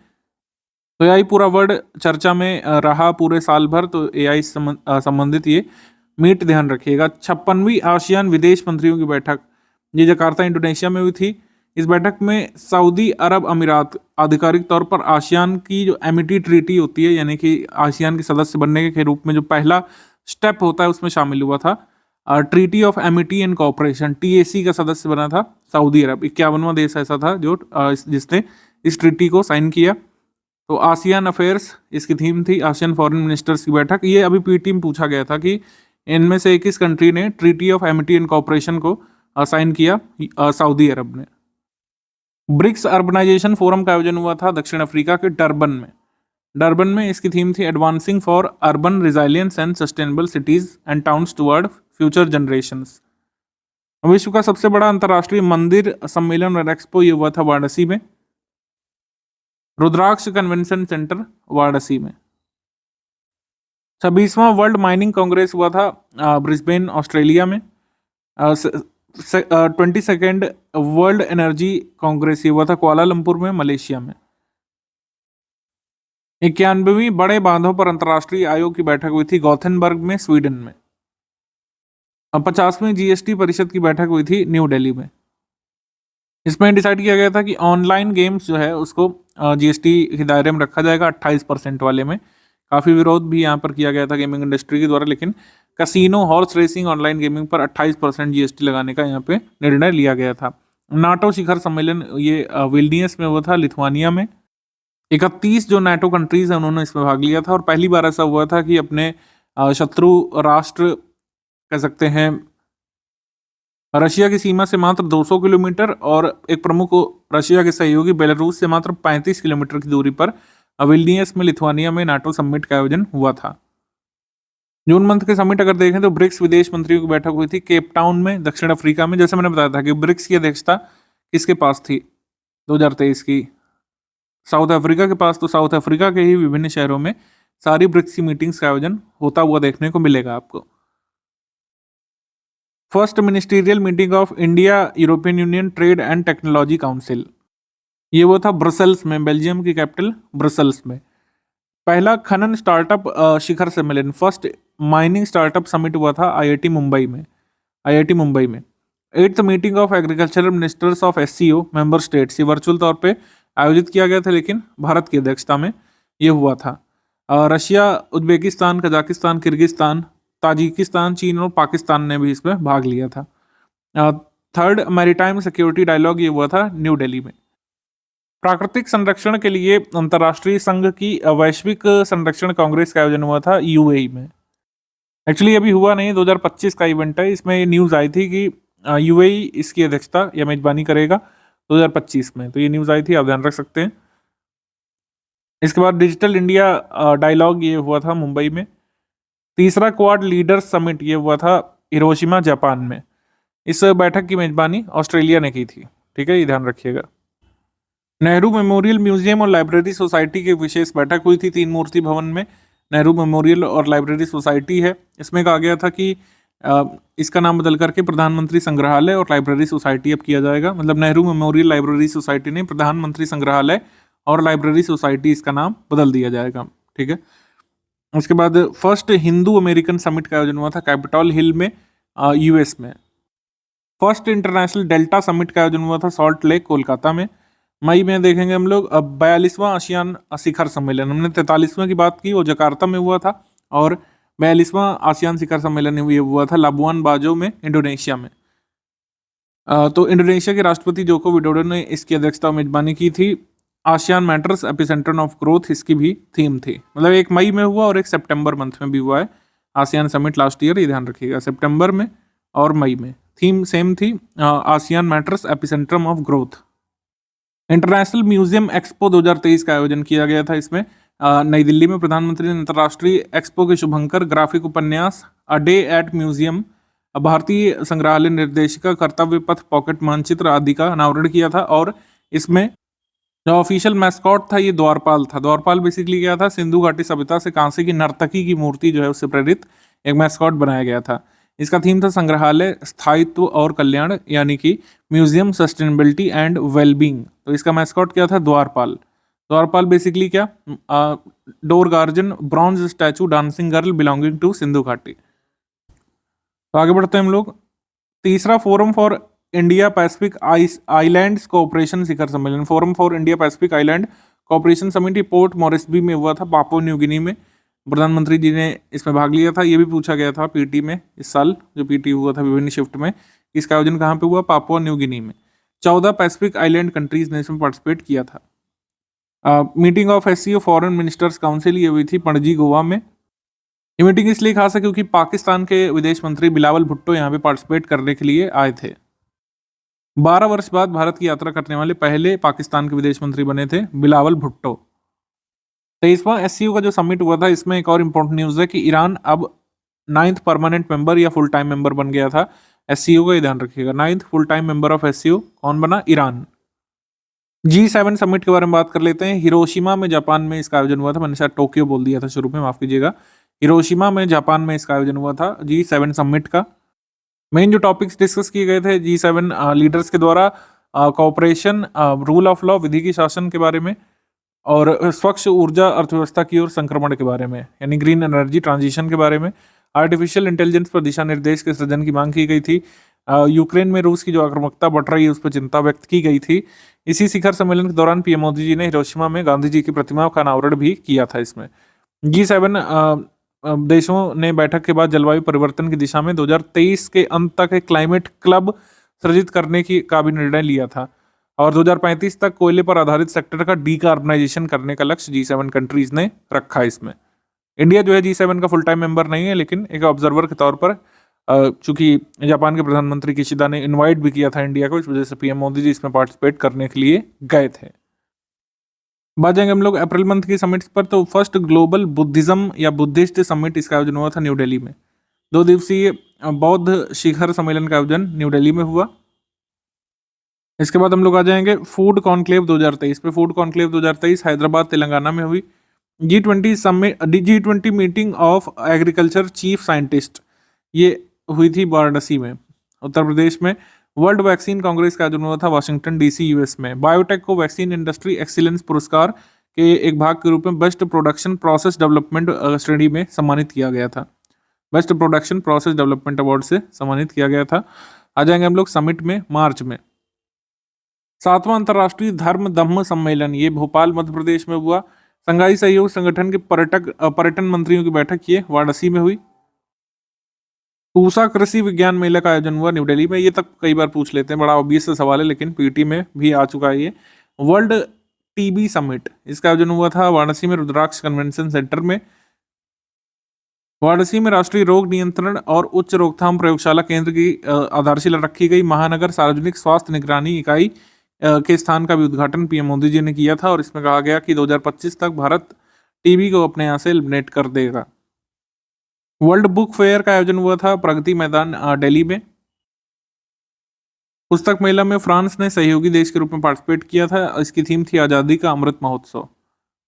तो एआई पूरा वर्ल्ड चर्चा में रहा पूरे साल भर। तो एआई संबंधित ये मीट ध्यान रखिएगा। 56वीं आसियान विदेश मंत्रियों की बैठक ये जकार्ता इंडोनेशिया में हुई थी। इस बैठक में सऊदी अरब अमीरात आधिकारिक तौर पर आसियान की जो एमिटी ट्रीटी होती है, यानी कि आसियान के सदस्य बनने के रूप में जो पहला स्टेप होता है उसमें शामिल हुआ था। Treaty of amity and cooperation TAC का सदस्य बना था सऊदी अरब। 51वां देश ऐसा था जो जिसने इस ट्रीटी को साइन किया। तो आसियान अफेयर्स इसकी थीम थी, आसियान फॉरेन मिनिस्टर्स की बैठक। ये अभी पीटी में पूछा गया था कि इनमें से किस कंट्री ने treaty of amity and cooperation को साइन किया? सऊदी अरब ने। ब्रिक्स अर्बनाइजेशन फोरम का आयोजन हुआ था दक्षिण अफ्रीका के डरबन में इसकी थीम थी advancing for urban resilience and sustainable cities and towns toward future generations. विश्व का सबसे बड़ा अंतर्राष्ट्रीय मंदिर सम्मेलन और एक्सपो ये हुआ था वाराणसी में। रुद्राक्ष कन्वेंशन सेंटर वाराणसी में। 26वां वर्ल्ड माइनिंग कांग्रेस हुआ था ब्रिस्बेन ऑस्ट्रेलिया में। 22nd वर्ल्ड एनर्जी कांग्रेस ये हुआ था कुआलालंपुर में मलेशिया में। 91वीं बड़े बांधों पर अंतर्राष्ट्रीय आयोग की बैठक हुई थी गॉथेनबर्ग में स्वीडन में। 50वीं GST परिषद की बैठक हुई थी न्यू दिल्ली में। इसमें डिसाइड किया गया था कि ऑनलाइन गेम्स जो है उसको GST के दायरे में रखा जाएगा 28% वाले में। काफ़ी विरोध भी यहाँ पर किया गया था गेमिंग इंडस्ट्री के द्वारा, लेकिन casino, horse racing, online gaming पर 28% GST लगाने का यहाँ पे निर्णय लिया गया था। नाटो शिखर सम्मेलन ये विल्नियस में हुआ था लिथुआनिया में। 31 जो नाटो कंट्रीज हैं उन्होंने इसमें भाग लिया था। और पहली बार ऐसा हुआ था कि अपने शत्रु राष्ट्र कह सकते हैं रशिया की सीमा से मात्र 200 किलोमीटर और एक प्रमुख रशिया के सहयोगी बेलारूस से मात्र 35 किलोमीटर की दूरी पर विल्नियस में लिथुआनिया में नाटो समिट का आयोजन हुआ था। जून मंथ के समिट अगर देखें तो ब्रिक्स विदेश मंत्रियों की बैठक हुई थी केप टाउन में दक्षिण अफ्रीका में। जैसे मैंने बताया था कि ब्रिक्स की अध्यक्षता किसके पास थी 2023 की? साउथ अफ्रीका के पास। तो साउथ अफ्रीका के ही विभिन्न शहरों में सारी ब्रिक्स की मीटिंग्स का आयोजन होता हुआ देखने को मिलेगा आपको। First ministerial meeting of India European union trade and technology council ये वो था ब्रसल्स में, बेल्जियम की कैपिटल ब्रसल्स में। पहला खनन स्टार्टअप शिखर सम्मेलन, फर्स्ट माइनिंग स्टार्टअप समिट हुआ था IIT मुंबई में। 8th meeting of agricultural ministers of SCO member states, ये वर्चुअल तौर पे आयोजित किया गया था, लेकिन भारत की अध्यक्षता में ये हुआ था। Russia, Uzbekistan, Kazakhstan, Kyrgyzstan, Tajikistan, चीन और पाकिस्तान ने भी इसमें भाग लिया था। थर्ड मैरीटाइम सिक्योरिटी डायलॉग ये हुआ था न्यू दिल्ली में। प्राकृतिक संरक्षण के लिए अंतर्राष्ट्रीय संघ की वैश्विक संरक्षण कांग्रेस का आयोजन हुआ था UAE में। एक्चुअली अभी हुआ नहीं, 2025 का इवेंट है। इसमें ये न्यूज़ आई थी कि UAE इसकी अध्यक्षता या मेजबानी करेगा 2025 में, तो ये न्यूज़ आई थी, आप ध्यान रख सकते हैं। इसके बाद डिजिटल इंडिया डायलॉग ये हुआ था मुंबई में। तीसरा क्वाड लीडर्स समिट ये हुआ था हिरोशिमा जापान में। इस बैठक की मेजबानी ऑस्ट्रेलिया ने की थी, ठीक है, ये ध्यान रखिएगा। नेहरू मेमोरियल म्यूजियम और लाइब्रेरी सोसाइटी की विशेष बैठक हुई थी 3 मूर्ति भवन में। नेहरू मेमोरियल और लाइब्रेरी सोसाइटी है, इसमें कहा गया था कि इसका नाम बदल करके प्रधानमंत्री संग्रहालय और लाइब्रेरी सोसाइटी अब किया जाएगा। मतलब नेहरू मेमोरियल लाइब्रेरी सोसाइटी ने प्रधानमंत्री संग्रहालय और लाइब्रेरी सोसाइटी इसका नाम बदल दिया जाएगा, ठीक है। उसके बाद फर्स्ट हिंदू अमेरिकन समिट का आयोजन हुआ था कैपिटॉल हिल में, US में। फर्स्ट इंटरनेशनल डेल्टा समिट का आयोजन हुआ था सॉल्ट लेक, कोलकाता में। मई में देखेंगे हम लोग। अब 42वां आसियान शिखर सम्मेलन, हमने 43वें की बात की, वो जकार्ता में हुआ था, और 42वां आसियान शिखर सम्मेलन ये हुआ था लाबुआन बाजो में, इंडोनेशिया में। तो इंडोनेशिया के राष्ट्रपति जोको विडोडो ने इसकी अध्यक्षता और मेजबानी की थी। ASEAN matters epicentre of growth इसकी भी थीम थी। मतलब एक मई में हुआ और एक सितंबर मंथ में भी हुआ है आसियान समिट लास्ट ईयर, ये ध्यान रखिएगा, सितंबर में और मई में। थीम सेम थी, ASEAN matters epicentre of growth. International museum expo 2023 का आयोजन किया गया था। इसमें नई दिल्ली में प्रधानमंत्री ने अंतर्राष्ट्रीय एक्सपो के शुभंकर ग्राफिक उपन्यास अ डे एट म्यूजियम, भारतीय संग्रहालय निर्देशिका, कर्तव्य पथ, पॉकेट मानचित्र आदि का अनावरण किया था। और इसमें जो ऑफिशियल मैस्कॉट था ये द्वारपाल था। द्वारपाल बेसिकली क्या था, सिंधु घाटी सभ्यता से कांसे की नर्तकी की मूर्ति जो है उससे प्रेरित एक मैस्कॉट बनाया गया था। इसका थीम था संग्रहालय, स्थायित्व और कल्याण, यानी कि म्यूजियम सस्टेनेबिलिटी एंड वेलबींग। तो इसका मैस्कॉट क्या था, द्वारपाल। द्वारपाल बेसिकली क्या, door guardian bronze statue dancing girl belonging to Sindhu घाटी। तो आगे बढ़ते हैं हम लोग। तीसरा forum for India Pacific islands cooperation शिखर सम्मेलन, forum for India Pacific island cooperation summit Port Moresby में हुआ था, पापुआ न्यू गिनी में। प्रधानमंत्री जी ने इसमें भाग लिया था। ये भी पूछा गया था पीटी में इस साल, जो पीटी हुआ था विभिन्न शिफ्ट में, इसका आयोजन कहाँ पे हुआ, पापुआ न्यू गिनी में। 14 पैसिफिक आइलैंड कंट्रीज ने इसमें पार्टिसिपेट किया था। Meeting of SCO foreign ministers council ये हुई थी पणजी, गोवा में। ये मीटिंग इसलिए खास है क्योंकि पाकिस्तान के विदेश मंत्री बिलावल भुट्टो यहाँ पे पार्टिसिपेट करने के लिए आए थे। 12 वर्ष बाद भारत की यात्रा करने वाले पहले पाकिस्तान के विदेश मंत्री बने थे बिलावल भुट्टो। 23वां SCO का जो समिट हुआ था, इसमें एक और इम्पोर्टेंट न्यूज़ है कि ईरान अब 9th परमानेंट मेंबर या फुल टाइम मेंबर बन गया था SCO का, ये ध्यान रखिएगा। 9th full time member of SCO कौन बना, ईरान। G7 समिट के बारे में बात कर लेते हैं। हिरोशिमा में जापान में इसका आयोजन हुआ था। मैंने शायद टोक्यो बोल दिया था शुरू में, माफ कीजिएगा। हिरोशिमा में जापान में इसका आयोजन हुआ था G7 समिट का। मेन जो टॉपिक्स डिस्कस किए गए थे G7 लीडर्स के द्वारा, कोऑपरेशन, रूल ऑफ लॉ, विधि की शासन के बारे में, और स्वच्छ ऊर्जा अर्थव्यवस्था की ओर संक्रमण के बारे में, यानी ग्रीन एनर्जी ट्रांजिशन के बारे में। आर्टिफिशियल इंटेलिजेंस पर दिशा निर्देश के सृजन की मांग की गई थी। यूक्रेन में रूस की जो आक्रामकता बढ़ रही है उस पर चिंता व्यक्त की गई थी। इसी शिखर सम्मेलन के दौरान पीएम मोदी जी ने हिरोशिमा में गांधी जी की प्रतिमा का अनावरण भी किया था। इसमें G7 देशों ने बैठक के बाद जलवायु परिवर्तन की दिशा में 2023 के अंत तक एक क्लाइमेट क्लब सृजित करने का भी निर्णय लिया था, और 2035 तक कोयले पर आधारित सेक्टर का डीकार्बनाइजेशन करने का लक्ष्य G7 कंट्रीज ने रखा है। इसमें इंडिया जो है G7 का फुल टाइम मेंबर नहीं है, लेकिन एक ऑब्जर्वर के तौर पर, चूंकि जापान के प्रधानमंत्री किशिदा ने इनवाइट भी किया था इंडिया को, इस वजह से पीएम मोदी जी इसमें पार्टिसिपेट करने के लिए गए थे। बात जाएंगे हम लोग अप्रैल मंथ की समिट्स पर। तो फर्स्ट ग्लोबल बुद्धिज्म या बुद्धिस्ट समिट, इसका आयोजन हुआ था न्यू दिल्ली में। 2 दिवसीय बौद्ध शिखर सम्मेलन का आयोजन न्यू दिल्ली में हुआ। इसके बाद हम लोग आ जाएंगे फूड कॉन्क्लेव 2023 पे। फूड कॉन्क्लेव 2023 हैदराबाद तेलंगाना में हुई। G20 meeting of agriculture chief scientist ये हुई थी वाराणसी में, उत्तर प्रदेश में। वर्ल्ड वैक्सीन कांग्रेस का आयोजन हुआ था वाशिंगटन DC US में। बायोटेक को वैक्सीन इंडस्ट्री एक्सीलेंस पुरस्कार के एक भाग के रूप में बेस्ट प्रोडक्शन प्रोसेस डेवलपमेंट श्रेणी में सम्मानित किया गया था। Best production process development award से सम्मानित किया गया था। आ जाएंगे हम लोग समिट में मार्च में। 7वां अंतर्राष्ट्रीय धर्म धम्म सम्मेलन ये भोपाल मध्य प्रदेश में हुआ। संघाई सहयोग संगठन के पर्यटन मंत्रियों की बैठक ये वाराणसी में हुई। पूसा कृषि विज्ञान मेला का आयोजन हुआ न्यू दिल्ली में। ये तक कई बार पूछ लेते हैं, बड़ा ऑब्वियस सा सवाल है, लेकिन पीटी में भी आ चुका है ये। वर्ल्ड टीबी समिट इसका आयोजन हुआ था वाराणसी में रुद्राक्ष कन्वेंशन सेंटर में। वाराणसी में राष्ट्रीय रोग नियंत्रण और उच्च रोकथाम प्रयोगशाला केंद्र की आधारशिला रखी गई। महानगर सार्वजनिक स्वास्थ्य निगरानी इकाई के स्थान का भी उद्घाटन पीएम मोदी जी ने किया था और इसमें कहा गया कि 2025 तक भारत टीबी को अपने यहाँ से एलिमिनेट कर देगा। वर्ल्ड बुक फेयर का आयोजन हुआ था प्रगति मैदान दिल्ली में। पुस्तक मेला में फ्रांस ने सहयोगी देश के रूप में पार्टिसिपेट किया था। इसकी थीम थी आज़ादी का अमृत महोत्सव।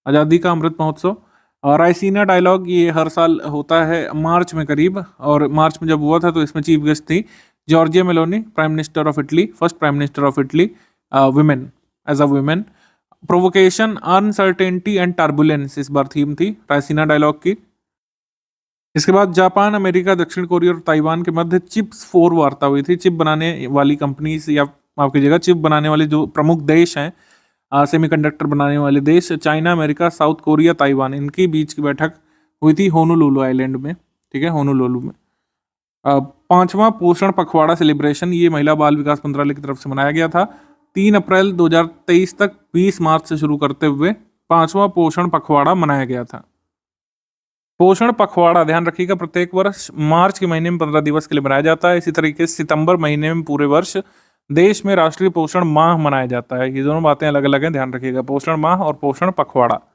आज़ादी का अमृत महोत्सव। और रायसीना डायलॉग ये हर साल होता है मार्च में करीब, और मार्च में जब हुआ था तो इसमें चीफ गेस्ट थी Giorgia Meloni, prime minister of Italy, first prime minister of Italy, women as a women. Provocation, uncertainty and turbulence इस बार थीम थी रायसीना डायलॉग की। इसके बाद जापान, अमेरिका, दक्षिण कोरिया और ताइवान के मध्य चिप्स 4 वार्ता हुई थी। चिप बनाने वाली कंपनीज या माफ कीजिएगा चिप बनाने वाले जो प्रमुख देश हैं, सेमीकंडक्टर बनाने वाले देश, China, America, south Korea, Taiwan, इनके बीच की बैठक हुई थी होनोलुलु आइलैंड में। ठीक है, होनोलुलु में। 5वां पोषण पखवाड़ा सेलिब्रेशन ये महिला बाल विकास मंत्रालय की तरफ से मनाया गया था। 3 अप्रैल 2023 तक 20 मार्च से शुरू करते हुए 5वां पोषण पखवाड़ा मनाया गया था। पोषण पखवाड़ा ध्यान रखिएगा प्रत्येक वर्ष मार्च के महीने में 15 दिवस के लिए मनाया जाता है। इसी तरीके से सितंबर महीने में पूरे वर्ष देश में राष्ट्रीय पोषण माह मनाया जाता है। ये दोनों बातें अलग अलग हैं, ध्यान रखिएगा, पोषण माह और पोषण पखवाड़ा।